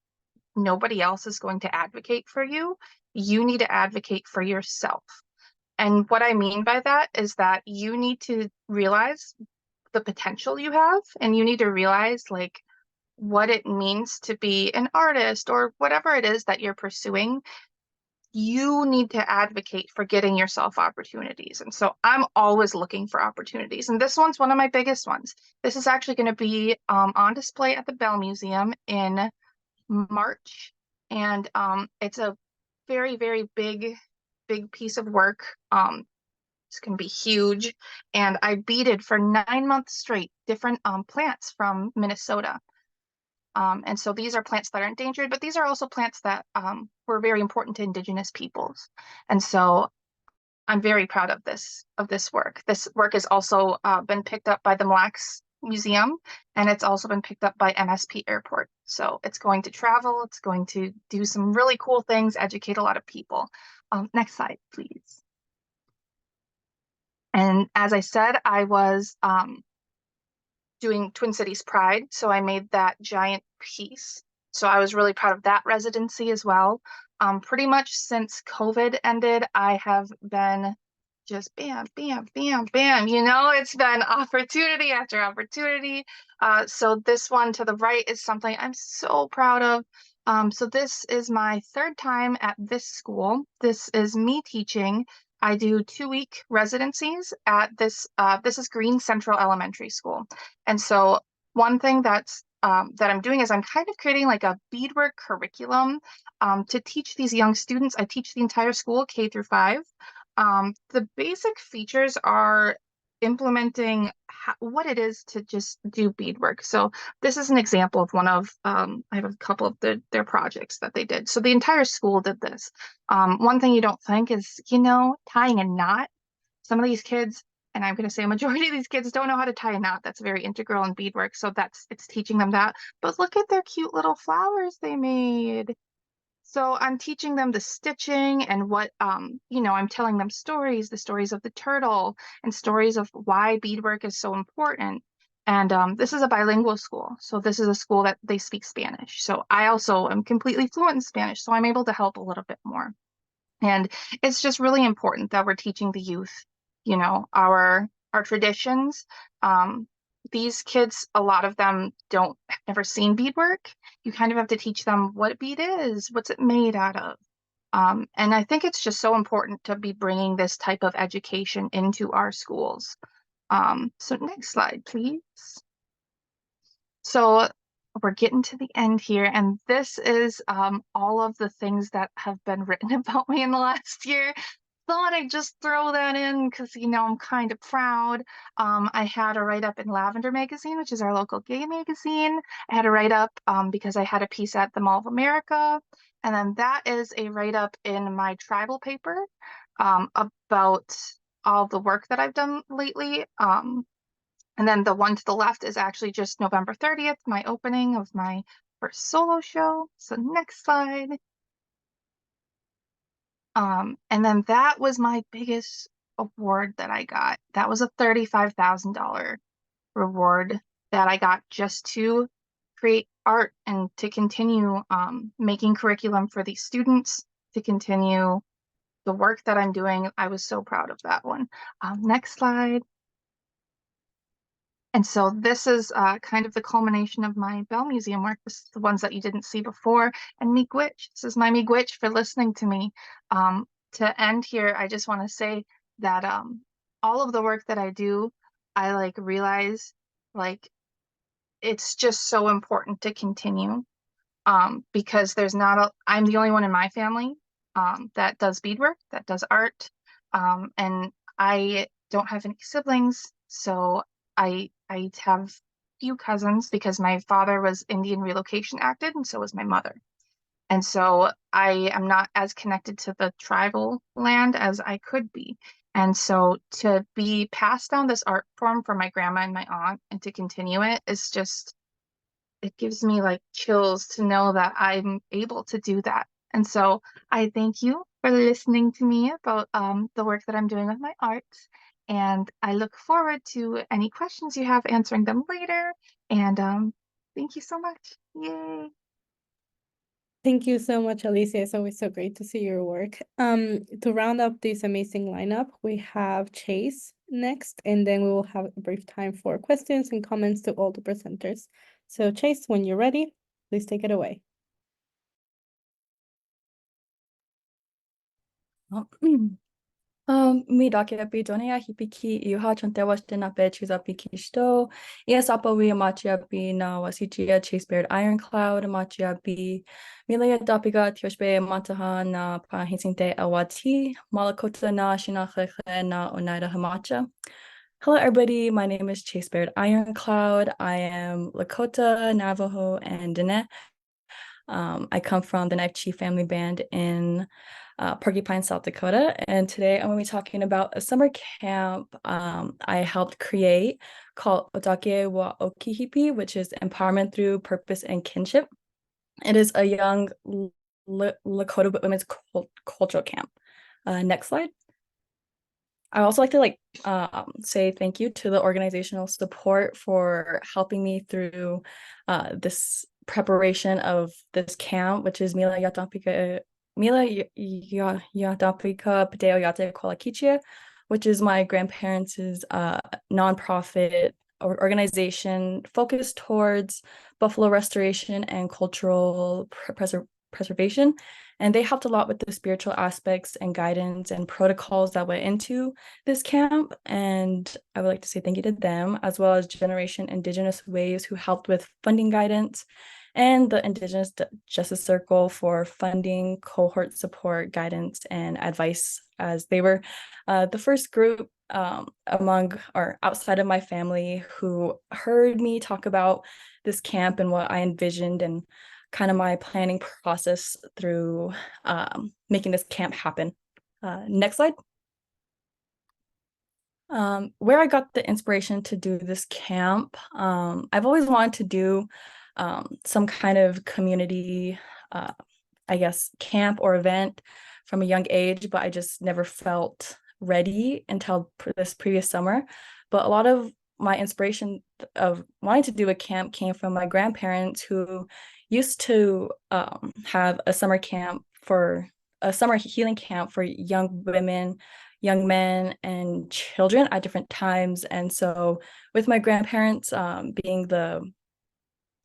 nobody else is going to advocate for you. You need to advocate for yourself. And what I mean by that is that you need to realize the potential you have, and you need to realize like what it means to be an artist or whatever it is that you're pursuing. You need to advocate for getting yourself opportunities. And so I'm always looking for opportunities. And this one's one of my biggest ones. This is actually going to be on display at the Bell Museum in March. And it's a very, very big piece of work. It's going to be huge. And I beaded for 9 months straight different plants from Minnesota. And so these are plants that are endangered, but these are also plants that were very important to Indigenous peoples. And so I'm very proud of this work. This work has also been picked up by the Mille Museum, and it's also been picked up by MSP Airport. So it's going to travel, it's going to do some really cool things, educate a lot of people. Next slide, please. And as I said, I was doing Twin Cities Pride. So I made that giant piece. So I was really proud of that residency as well. Pretty much since COVID ended, I have been just bam, bam, bam, bam. It's been opportunity after opportunity. So this one to the right is something I'm so proud of. So this is my third time at this school. This is me teaching. I do 2-week residencies at this is Green Central Elementary School. And so one thing that's that I'm doing is I'm kind of creating like a beadwork curriculum to teach these young students. I teach the entire school, K through 5. The basic features are implementing what it is to just do beadwork. So this is an example of one of, I have a couple of their projects that they did. So the entire school did this. One thing you don't think is, tying a knot. Some of these kids, and I'm going to say a majority of these kids don't know how to tie a knot. That's very integral in beadwork. So it's teaching them that. But look at their cute little flowers they made. So I'm teaching them the stitching and what, I'm telling them the stories of the turtle and stories of why beadwork is so important. And this is a bilingual school. So this is a school that they speak Spanish. So I also am completely fluent in Spanish. So I'm able to help a little bit more. And it's just really important that we're teaching the youth, our traditions. These kids, a lot of them have never seen beadwork. You kind of have to teach them what bead is, what's it made out of. And I think it's just so important to be bringing this type of education into our schools. So next slide, please. So we're getting to the end here, and this is all of the things that have been written about me in the last year. Thought I'd just throw that in because I'm kind of proud. I had a write-up in Lavender magazine, which is our local gay magazine. I had a write-up because I had a piece at the Mall of America, and then that is a write-up in my tribal paper about all the work that I've done lately. And then the one to the left is actually just November 30th, my opening of my first solo show. So next slide. And then that was my biggest award that I got. That was a $35,000 reward that I got just to create art and to continue making curriculum for these students, to continue the work that I'm doing. I was so proud of that one. Next slide. And so this is kind of the culmination of my Bell Museum work. This is the ones that you didn't see before. And miigwech, this is my miigwech for listening to me. To end here, I just want to say that all of the work that I do, I realize it's just so important to continue because I'm the only one in my family that does beadwork, that does art. And I don't have any siblings, so I have few cousins because my father was Indian relocation acted, and so was my mother. And so I am not as connected to the tribal land as I could be. And so to be passed down this art form from my grandma and my aunt and to continue it is just, it gives me chills to know that I'm able to do that. And so I thank you for listening to me about the work that I'm doing with my art. And I look forward to any questions you have, answering them later. And thank you so much. Yay. Thank you so much, Alicia. It's always so great to see your work. To round up this amazing lineup, we have Chase next, and then we will have a brief time for questions and comments to all the presenters. So Chase, when you're ready, please take it away. Mi dakia pi donea hipiki iuha chantewas dena pe chuzapiki sto. Yes, apawi machia pi na wasichia Chase Baird-Iron Cloud, machia pi Mille dapiga tioshbe mataha na pahinsinte awati, malakota na shinakhe na onaida hamacha. Hello, everybody. My name is Chase Baird-Iron Cloud. I am Lakota, Navajo, and Diné. I come from the Knife Chief family band in Porcupine, South Dakota, and today I'm going to be talking about a summer camp I helped create called Otake wa Okihipi, which is Empowerment Through Purpose and Kinship. It is a young Lakota women's cultural camp. Next slide. I also like to say thank you to the organizational support for helping me through this preparation of this camp, which is Mille Yatapika Padeo Yate Kolakichia, which is my grandparents' nonprofit organization focused towards buffalo restoration and cultural preservation. And they helped a lot with the spiritual aspects and guidance and protocols that went into this camp. And I would like to say thank you to them, as well as Generation Indigenous Waves, who helped with funding guidance, and the Indigenous Justice Circle for funding, cohort support, guidance, and advice, as they were the first group among or outside of my family who heard me talk about this camp and what I envisioned and kind of my planning process through making this camp happen. Next slide. Where I got the inspiration to do this camp, I've always wanted to do some kind of community, I guess, camp or event from a young age, but I just never felt ready until this previous summer. But a lot of my inspiration of wanting to do a camp came from my grandparents, who used to have a summer healing camp for young women, young men, and children at different times. And so with my grandparents being the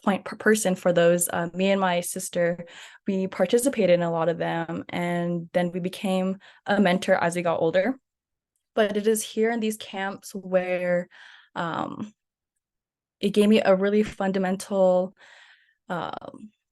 point per person for those, me and my sister, we participated in a lot of them, and then we became a mentor as we got older. But it is here in these camps where it gave me a really fundamental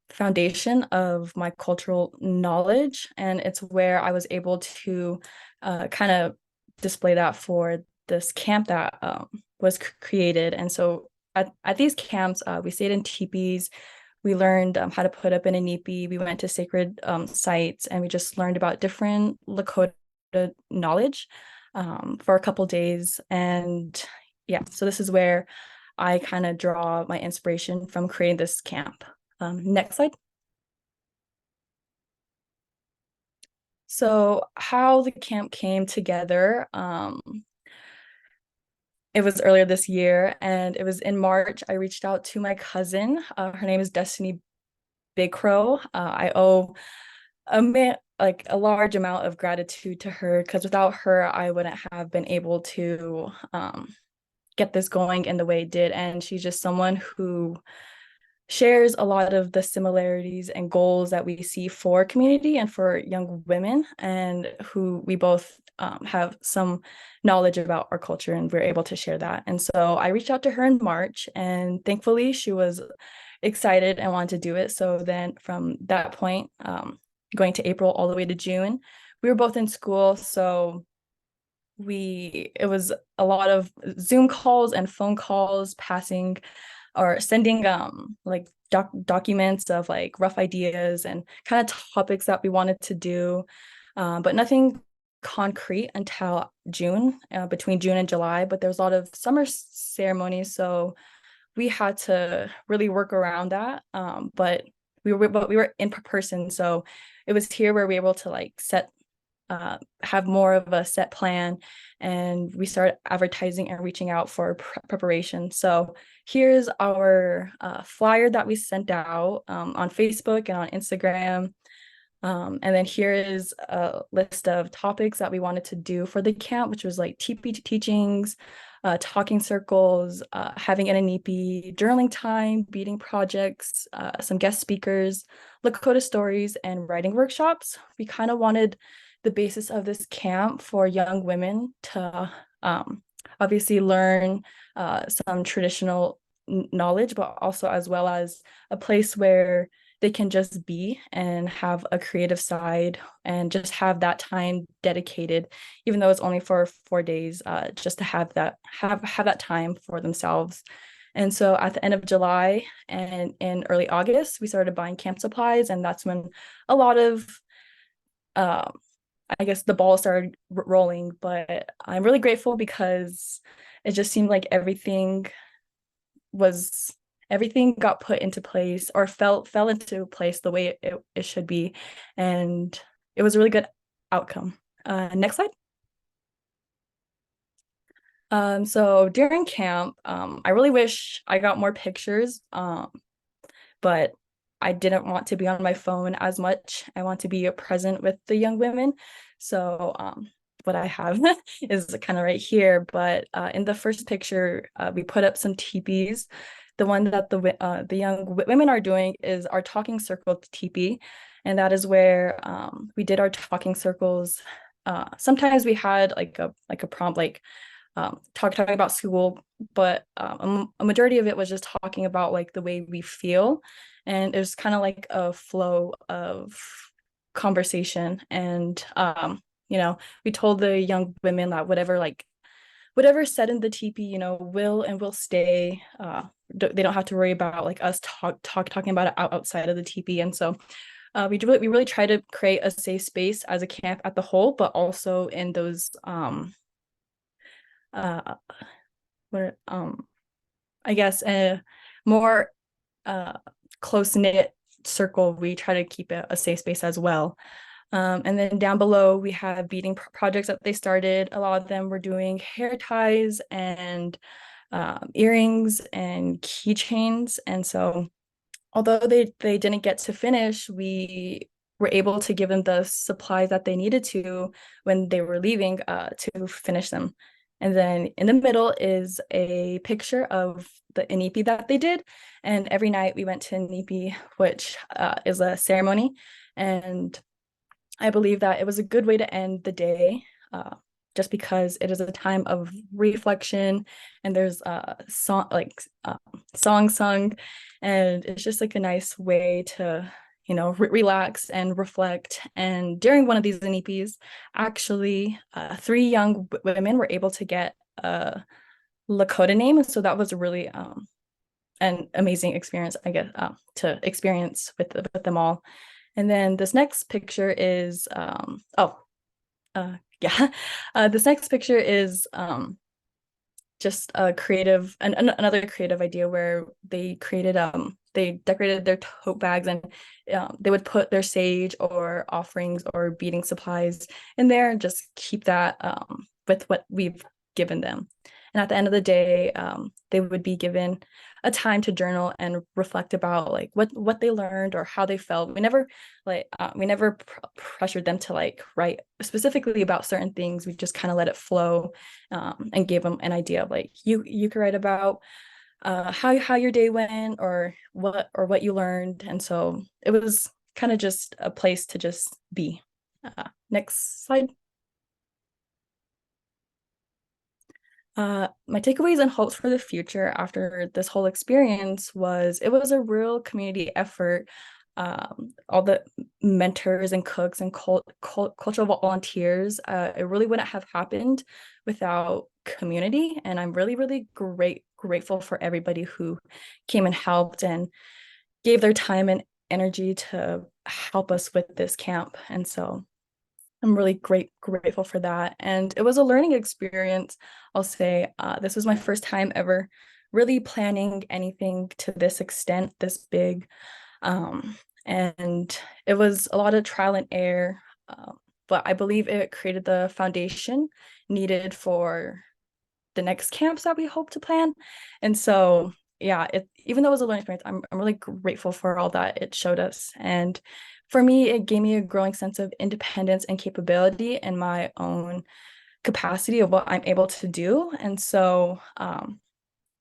foundation of my cultural knowledge, and it's where I was able to kind of display that for this camp that was created. And so at these camps, we stayed in teepees. We learned how to put up in a nipi. We went to sacred sites, and we just learned about different Lakota knowledge for a couple days. And yeah, so this is where I kind of draw my inspiration from creating this camp. Next slide. So how the camp came together, it was earlier this year, and it was in March. I reached out to my cousin. Her name is Destiny Big Crow. I owe a large amount of gratitude to her, because without her, I wouldn't have been able to get this going in the way it did. And she's just someone who shares a lot of the similarities and goals that we see for community and for young women, and who we both have some knowledge about our culture, and we're able to share that. And so I reached out to her in March, and thankfully she was excited and wanted to do it. So then from that point, going to April all the way to June, we were both in school. So it was a lot of Zoom calls and phone calls, passing or sending like documents of like rough ideas and kind of topics that we wanted to do, but nothing concrete until June, between June and July. But there was a lot of summer ceremonies, so we had to really work around that. But we were in person, so it was here where we were able to like have more of a set plan, and we started advertising and reaching out for preparation. So here's our flyer that we sent out on Facebook and on Instagram. And then here is a list of topics that we wanted to do for the camp, which was like teepee teachings, talking circles, having an NEP, journaling time, beading projects, some guest speakers, Lakota stories, and writing workshops. We kind of wanted the basis of this camp for young women to obviously learn some traditional knowledge, but also as well as a place where they can just be and have a creative side and just have that time dedicated, even though it's only for 4 days, just to have that time for themselves. And so at the end of July and in early August, we started buying camp supplies, and that's when a lot of I guess the ball started rolling. But I'm really grateful because it just seemed like everything got put into place, or fell into place the way it should be, and it was a really good outcome. Next slide. So during camp, I really wish I got more pictures, but I didn't want to be on my phone as much. I want to be present with the young women. So what I have is kind of right here, but in the first picture, we put up some teepees. The one that the young women are doing is our talking circle teepee. And that is where we did our talking circles. Sometimes we had like a prompt, like talking about school, but a majority of it was just talking about like the way we feel. And it was kind of like a flow of conversation. And we told the young women that whatever said in the teepee, will stay. They don't have to worry about like us talking about it outside of the teepee. And so we really try to create a safe space as a camp at the whole, but also in those I guess a more close-knit circle. We try to keep it a safe space as well. And then down below, we have beading projects that they started. A lot of them were doing hair ties and earrings and keychains. And so although they didn't get to finish, we were able to give them the supplies that they needed to when they were leaving to finish them. And then in the middle is a picture of the inipi that they did. And every night we went to inipi, which is a ceremony. And I believe that it was a good way to end the day, just because it is a time of reflection and there's songs sung, and it's just like a nice way to relax and reflect. And during one of these inipis, actually 3 young women were able to get a Lakota name, so that was really an amazing experience, I guess, to experience with them all. And then this next picture is this next picture is just a creative, another creative idea where they created they decorated their tote bags, and they would put their sage or offerings or beading supplies in there and just keep that with what we've given them. And at the end of the day, they would be given a time to journal and reflect about like what they learned or how they felt. We never pressured them to like write specifically about certain things. We just kind of let it flow, and gave them an idea of like you could write about how your day went or what you learned. And so it was kind of just a place to just be. Next slide. My takeaways and hopes for the future after this whole experience was it was a real community effort. All the mentors and cooks and cultural volunteers, it really wouldn't have happened without community. And I'm really, really grateful for everybody who came and helped and gave their time and energy to help us with this camp. And so I'm really grateful for that. And it was a learning experience. I'll say this was my first time ever really planning anything to this extent, this big. And it was a lot of trial and error, but I believe it created the foundation needed for the next camps that we hope to plan. And so, yeah, even though it was a learning experience, I'm really grateful for all that it showed us. And for me, it gave me a growing sense of independence and capability in my own capacity of what I'm able to do. And so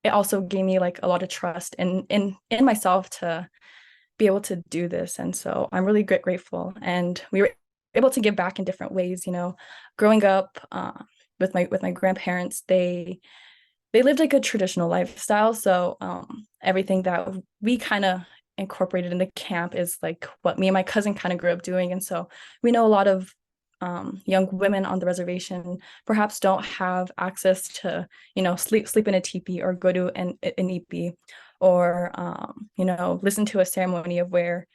it also gave me like a lot of trust in myself to be able to do this. And so I'm really grateful. And we were able to give back in different ways. Growing up with my grandparents, they lived like a traditional lifestyle. So everything that we kind of incorporated in the camp is like what me and my cousin kind of grew up doing. And so we know a lot of young women on the reservation perhaps don't have access to, sleep in a teepee or go to an ipi or, listen to a ceremony of where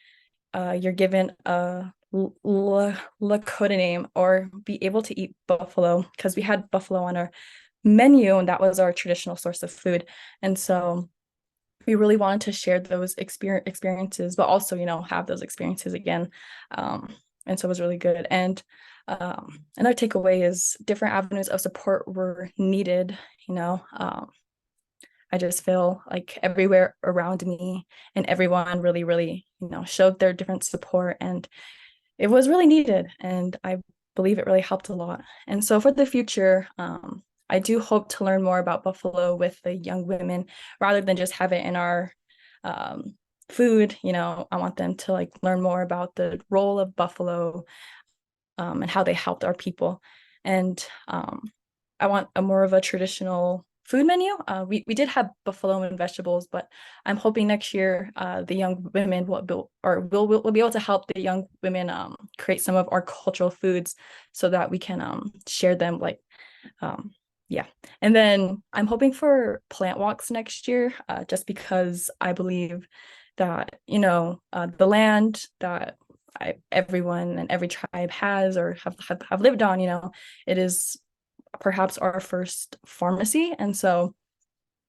you're given a Lakota name or be able to eat buffalo, because we had buffalo on our menu and that was our traditional source of food. And so we really wanted to share those experiences, but also, have those experiences again. And so it was really good. And another takeaway is different avenues of support were needed. I just feel like everywhere around me and everyone really, really, showed their different support, and it was really needed. And I believe it really helped a lot. And so for the future, I do hope to learn more about buffalo with the young women rather than just have it in our food, you know, I want them to like learn more about the role of buffalo and how they helped our people. And I want a more of a traditional food menu. We did have buffalo and vegetables, but I'm hoping next year the young women will be able to help the young women create some of our cultural foods so that we can share them like yeah. And then I'm hoping for plant walks next year, just because I believe that, you know, the land that everyone and every tribe has or have lived on, you know, it is perhaps our first pharmacy. And so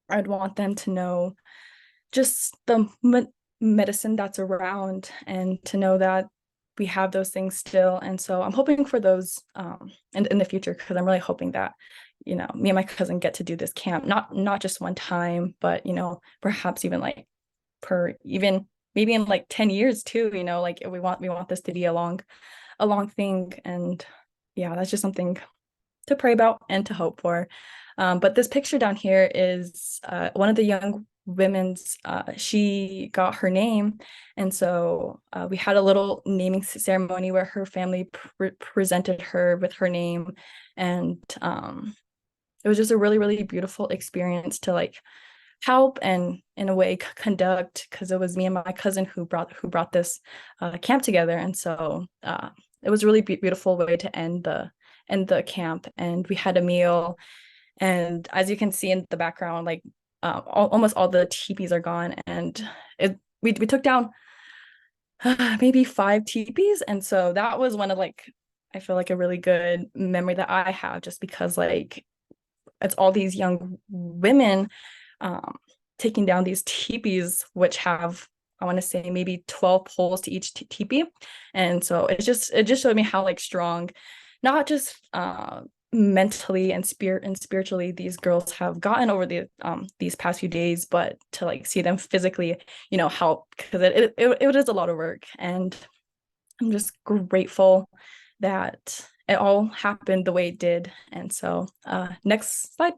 I'd want them to know just the medicine that's around and to know that we have those things still. And so I'm hoping for those in the future, because I'm really hoping that, you know, me and my cousin get to do this camp, not just one time, but, you know, perhaps even like maybe in like 10 years too, you know, like we want this to be a long thing. And yeah, that's just something to pray about and to hope for. But this picture down here is one of the young women's, she got her name. And so we had a little naming ceremony where her family presented her with her name. And it was just a really, really beautiful experience to like help and in a way conduct, because it was me and my cousin who brought this camp together. And so it was a really beautiful way to end the camp. And we had a meal, and as you can see in the background, like almost all the teepees are gone, and we took down maybe 5 teepees. And so that was one of like, I feel like a really good memory that I have, just because like it's all these young women taking down these teepees, which have, I want to say, maybe 12 poles to each teepee. And so it just showed me how like strong, not just mentally and spiritually, these girls have gotten over these past few days, but to like see them physically, you know, help, because it is a lot of work. And I'm just grateful that it all happened the way it did. And so next slide.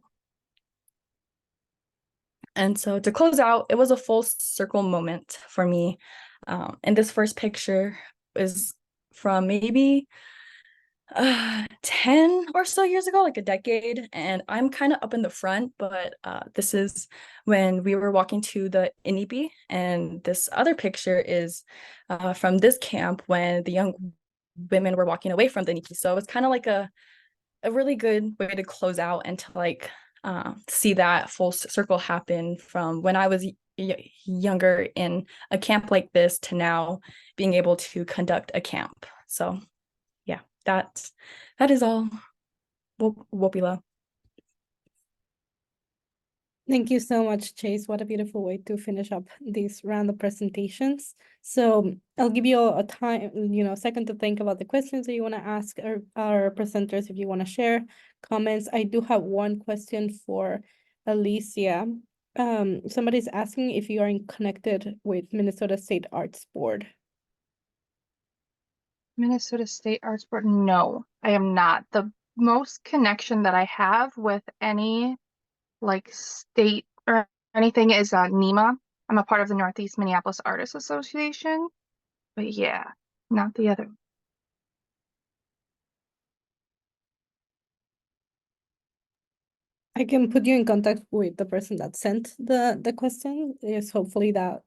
And so to close out, it was a full circle moment for me. And this first picture is from maybe 10 or so years ago, like a decade. And I'm kind of up in the front, but this is when we were walking to the Inipi. And this other picture is from this camp when the young women were walking away from the Inipi. So it's kind of like a really good way to close out and to like see that full circle happen from when I was younger in a camp like this to now being able to conduct a camp. So yeah, that is all. Wopila. Thank you so much, Chase. What a beautiful way to finish up these round of presentations. So I'll give you a time, second to think about the questions that you want to ask our presenters. If you want to share comments, I do have one question for Alicia. Somebody's asking if you are connected with Minnesota State Arts Board. Minnesota State Arts Board? No, I am not. The most connection that I have with any like state or anything is NEMA. I'm a part of the Northeast Minneapolis Artists Association, but yeah, not the other. I can put you in contact with the person that sent the question. Is hopefully that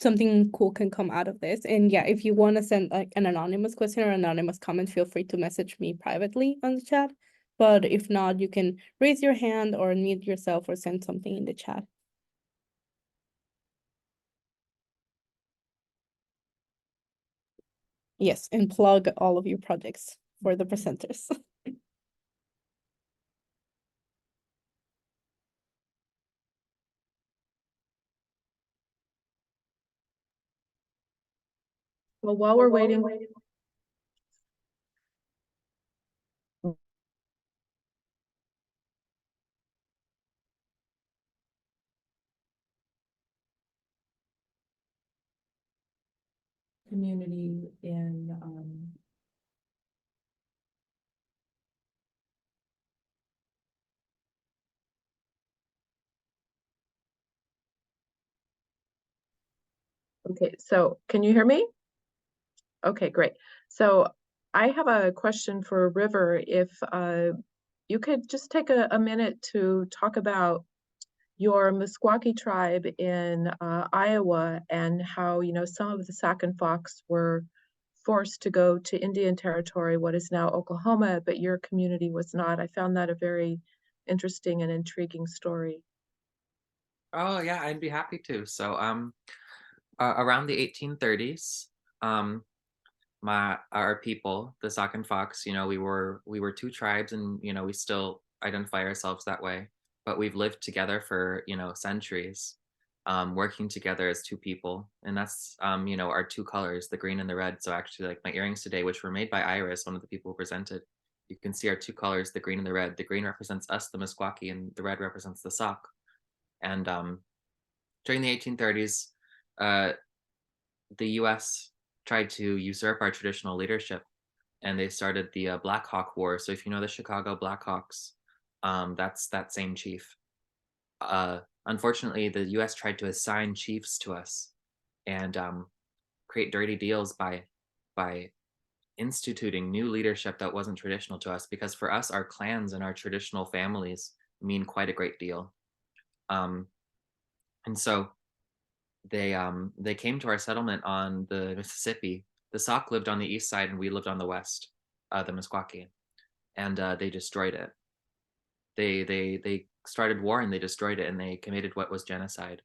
something cool can come out of this. And yeah, if you want to send like an anonymous question or anonymous comment, feel free to message me privately on the chat. But if not, you can raise your hand or unmute yourself or send something in the chat. Yes, and plug all of your projects for the presenters. Well, while we're waiting, community in Okay, so can you hear me? Okay, great. So I have a question for River. If you could just take a minute to talk about your Meskwaki tribe in Iowa and how, you know, some of the Sac and Fox were forced to go to Indian Territory, what is now Oklahoma, but your community was not. I found that a very interesting and intriguing story. Oh yeah, I'd be happy to. So around the 1830s, our people, the Sac and Fox, you know, we were two tribes, and you know, we still identify ourselves that way, but we've lived together for, you know, centuries, working together as two people. And that's you know, our two colors, the green and the red. So actually, like my earrings today, which were made by Iris, one of the people who presented, you can see our two colors, the green and the red. The green represents us, the Meskwaki, and the red represents the Sac. And during the 1830s, the US tried to usurp our traditional leadership, and they started the Black Hawk War. So if you know the Chicago Blackhawks, that's that same chief. Unfortunately, the US tried to assign chiefs to us and create dirty deals by instituting new leadership that wasn't traditional to us, because for us, our clans and our traditional families mean quite a great deal. And so they came to our settlement on the Mississippi. The Sauk lived on the east side and we lived on the west, the Meskwaki, and they destroyed it. They started war and they destroyed it, and they committed what was genocide.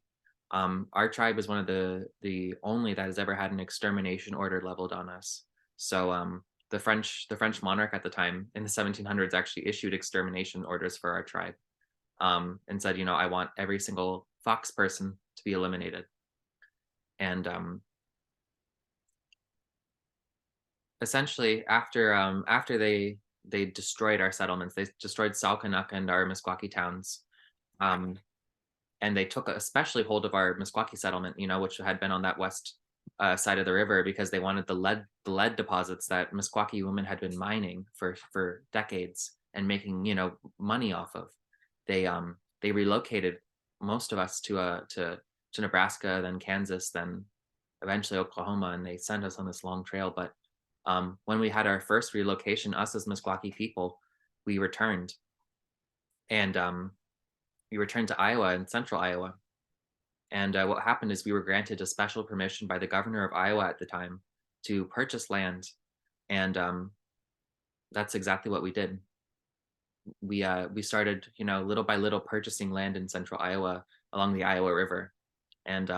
Our tribe is one of the only that has ever had an extermination order leveled on us. So the French monarch at the time in the 1700s actually issued extermination orders for our tribe, and said, you know, I want every single Fox person to be eliminated. And essentially, after they destroyed our settlements, they destroyed Salkanuck and our Meskwaki towns, and they took especially hold of our Meskwaki settlement, you know, which had been on that west side of the river, because they wanted the lead deposits that Meskwaki women had been mining for decades and making, you know, money off of. They relocated most of us to Nebraska, then Kansas, then eventually Oklahoma, and they sent us on this long trail. But when we had our first relocation, us as Meskwaki people, we returned, and we returned to Iowa and central Iowa. And what happened is we were granted a special permission by the governor of Iowa at the time to purchase land, and that's exactly what we did. We started, you know, little by little purchasing land in central Iowa along the Iowa River, and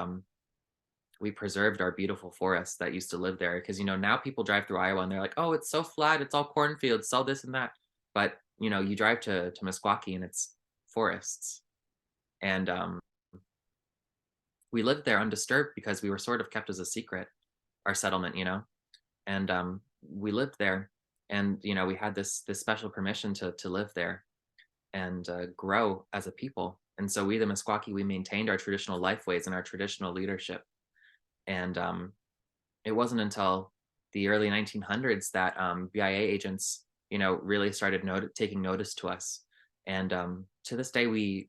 we preserved our beautiful forests that used to live there. Because, you know, now people drive through Iowa and they're like, oh, it's so flat, it's all cornfields, it's all this and that. But, you know, you drive to Meskwaki and it's forests. And we lived there undisturbed because we were sort of kept as a secret, our settlement, you know. And we lived there, and, you know, we had this special permission to live there and grow as a people. And so we, the Meskwaki, we maintained our traditional lifeways and our traditional leadership. And it wasn't until the early 1900s that BIA agents, you know, really started taking notice to us. And to this day,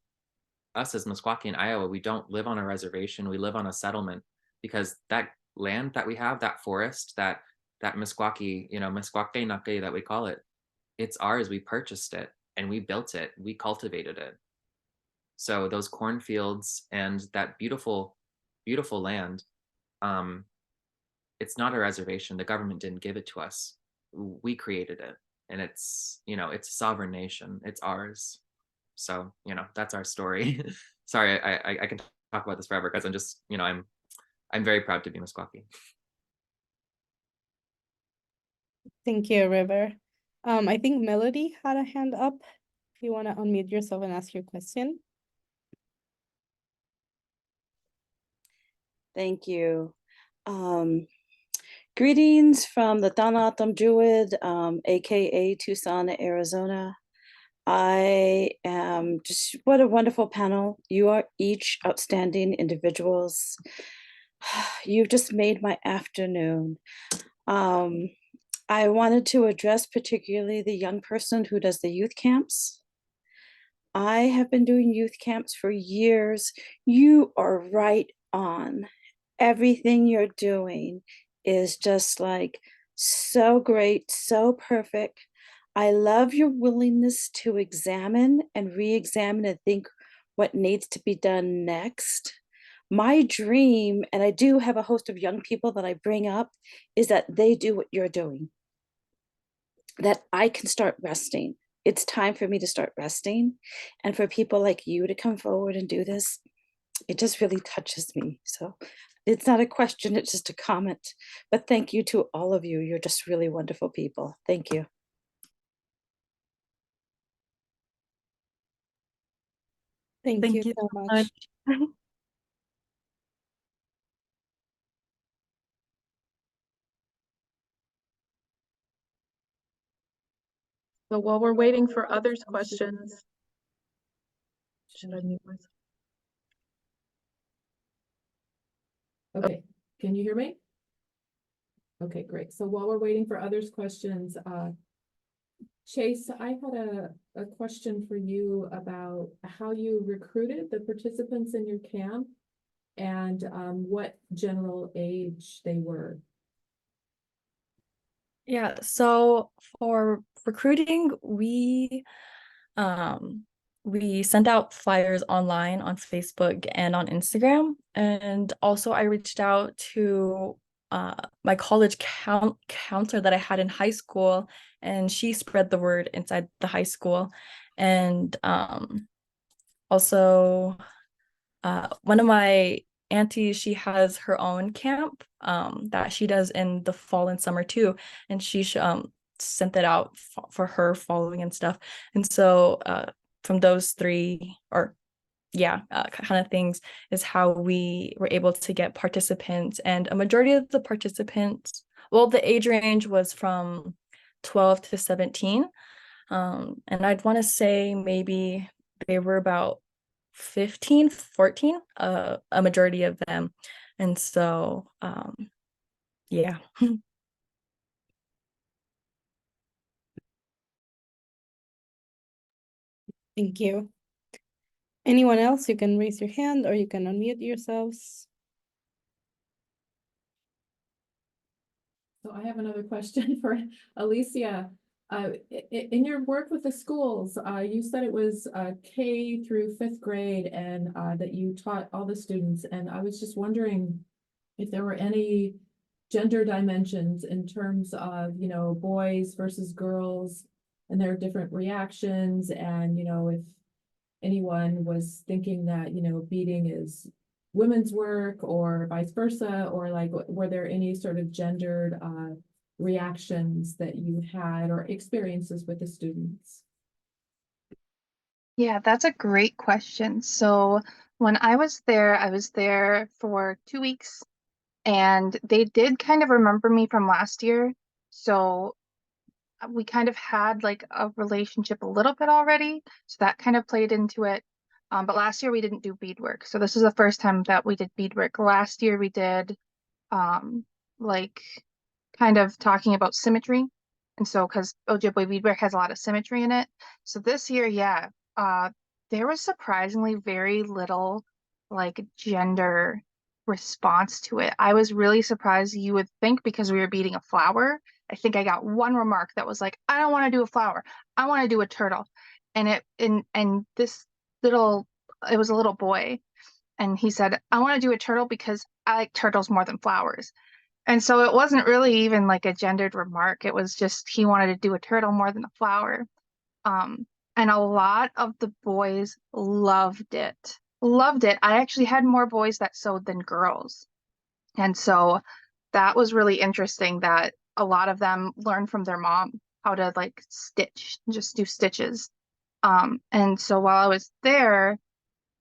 us as Meskwaki in Iowa, we don't live on a reservation. We live on a settlement, because that land that we have, that forest, that Meskwaki, you know, Meskwaki Nake that we call it, it's ours. We purchased it and we built it. We cultivated it. So those cornfields and that beautiful, beautiful land, it's not a reservation. The government didn't give it to us. We created it, and it's, you know, it's a sovereign nation. It's ours. So, you know, that's our story. Sorry, I can talk about this forever, because I'm just, you know, I'm very proud to be Meskwaki. Thank you, River. I think Melody had a hand up. If you want to unmute yourself and ask your question. Thank you. Greetings from the Danatam Druid, aka Tucson, Arizona. I am just, what a wonderful panel. You are each outstanding individuals. You've just made my afternoon. I wanted to address particularly the young person who does the youth camps. I have been doing youth camps for years. You are right on. Everything you're doing is just like so great, so perfect. I love your willingness to examine and re-examine and think what needs to be done next. My dream, and I do have a host of young people that I bring up, is that they do what you're doing, that I can start resting. It's time for me to start resting. And for people like you to come forward and do this, it just really touches me. So it's not a question, it's just a comment. But thank you to all of you. You're just really wonderful people. Thank you. Thank you so much. So while we're waiting for others' questions, should I mute myself? Okay, can you hear me? Okay, great. So while we're waiting for others' questions, Chase, I had a question for you about how you recruited the participants in your camp and what general age they were. Yeah, so for recruiting, we sent out flyers online on Facebook and on Instagram. And also I reached out to my college counselor that I had in high school, and she spread the word inside the high school. And also one of my aunties, she has her own camp that she does in the fall and summer too, and she sent that out for her following and stuff. And so from those three, or kind of things, is how we were able to get participants. And a majority of the participants, well, the age range was from 12 to 17, and I'd want to say maybe they were about 15, 14, a majority of them. And so yeah. Thank you. Anyone else? You can raise your hand or you can unmute yourselves. So I have another question for Alicia. In your work with the schools, you said it was K through 5th grade and that you taught all the students. And I was just wondering if there were any gender dimensions in terms of, you know, boys versus girls and their different reactions. And, you know, if anyone was thinking that, you know, beating is women's work or vice versa, or like, were there any sort of gendered reactions that you had or experiences with the students? Yeah, that's a great question. So when I was there for 2 weeks, and they did kind of remember me from last year. So we kind of had like a relationship a little bit already. So that kind of played into it. But last year we didn't do beadwork. So this is the first time that we did beadwork. Last year we did like kind of talking about symmetry. And so because Ojibwe beadwork has a lot of symmetry in it. So this year, yeah, there was surprisingly very little like gender response to it. I was really surprised. You would think because we were beating a flower. I think I got one remark that was like, I don't want to do a flower. I want to do a turtle. And this little, it was a little boy, and he said, I want to do a turtle because I like turtles more than flowers. And so it wasn't really even like a gendered remark. It was just he wanted to do a turtle more than a flower. And a lot of the boys loved it. Loved it. I actually had more boys that sewed than girls. And so that was really interesting that a lot of them learned from their mom how to like stitch, just do stitches. And so while I was there,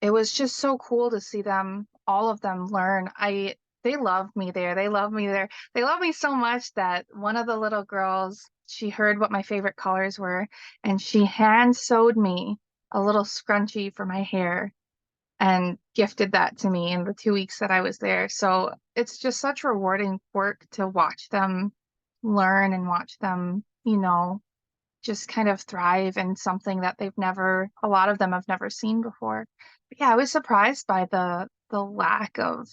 it was just so cool to see them, all of them learn. They love me there. They love me there. They love me so much that one of the little girls, she heard what my favorite colors were, and she hand sewed me a little scrunchie for my hair and gifted that to me in the 2 weeks that I was there. So it's just such rewarding work to watch them learn and watch them, you know, just kind of thrive in something that a lot of them have never seen before. But yeah, I was surprised by the lack of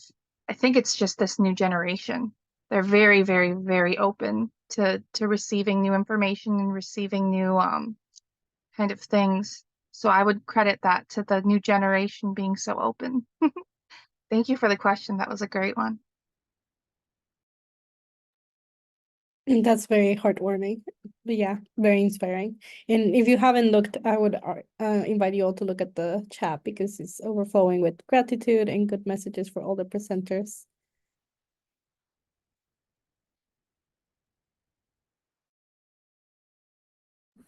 I think it's just this new generation. They're very, very, very open to receiving new information and receiving new kind of things. So I would credit that to the new generation being so open. Thank you for the question. That was a great one. And that's very heartwarming. But yeah, very inspiring. And if you haven't looked, I would invite you all to look at the chat because it's overflowing with gratitude and good messages for all the presenters.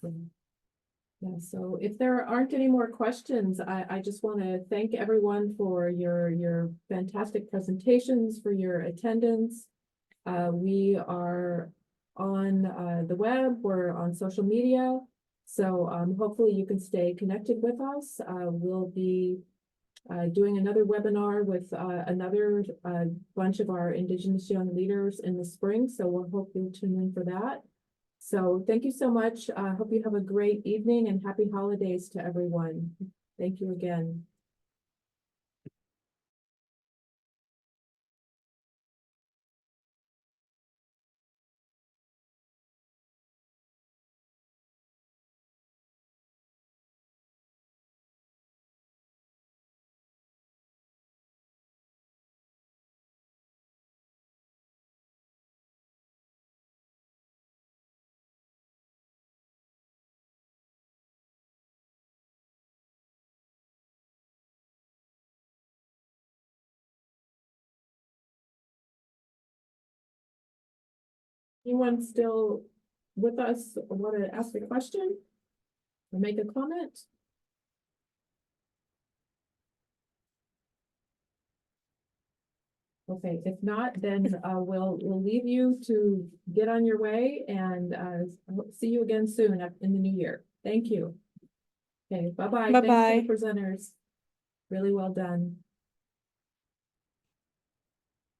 Yeah, so if there aren't any more questions, I just want to thank everyone for your fantastic presentations, for your attendance. We are on the web, we're on social media. So hopefully you can stay connected with us. We'll be doing another webinar with another bunch of our Indigenous Young Leaders in the spring. So we'll hope you'll tune in for that. So thank you so much. I hope you have a great evening and happy holidays to everyone. Thank you again. Anyone still with us want to ask a question or make a comment? Okay, if not, then we'll leave you to get on your way and see you again soon in the new year. Thank you. Okay, bye-bye. Bye-bye. Thanks to the presenters. Really well done.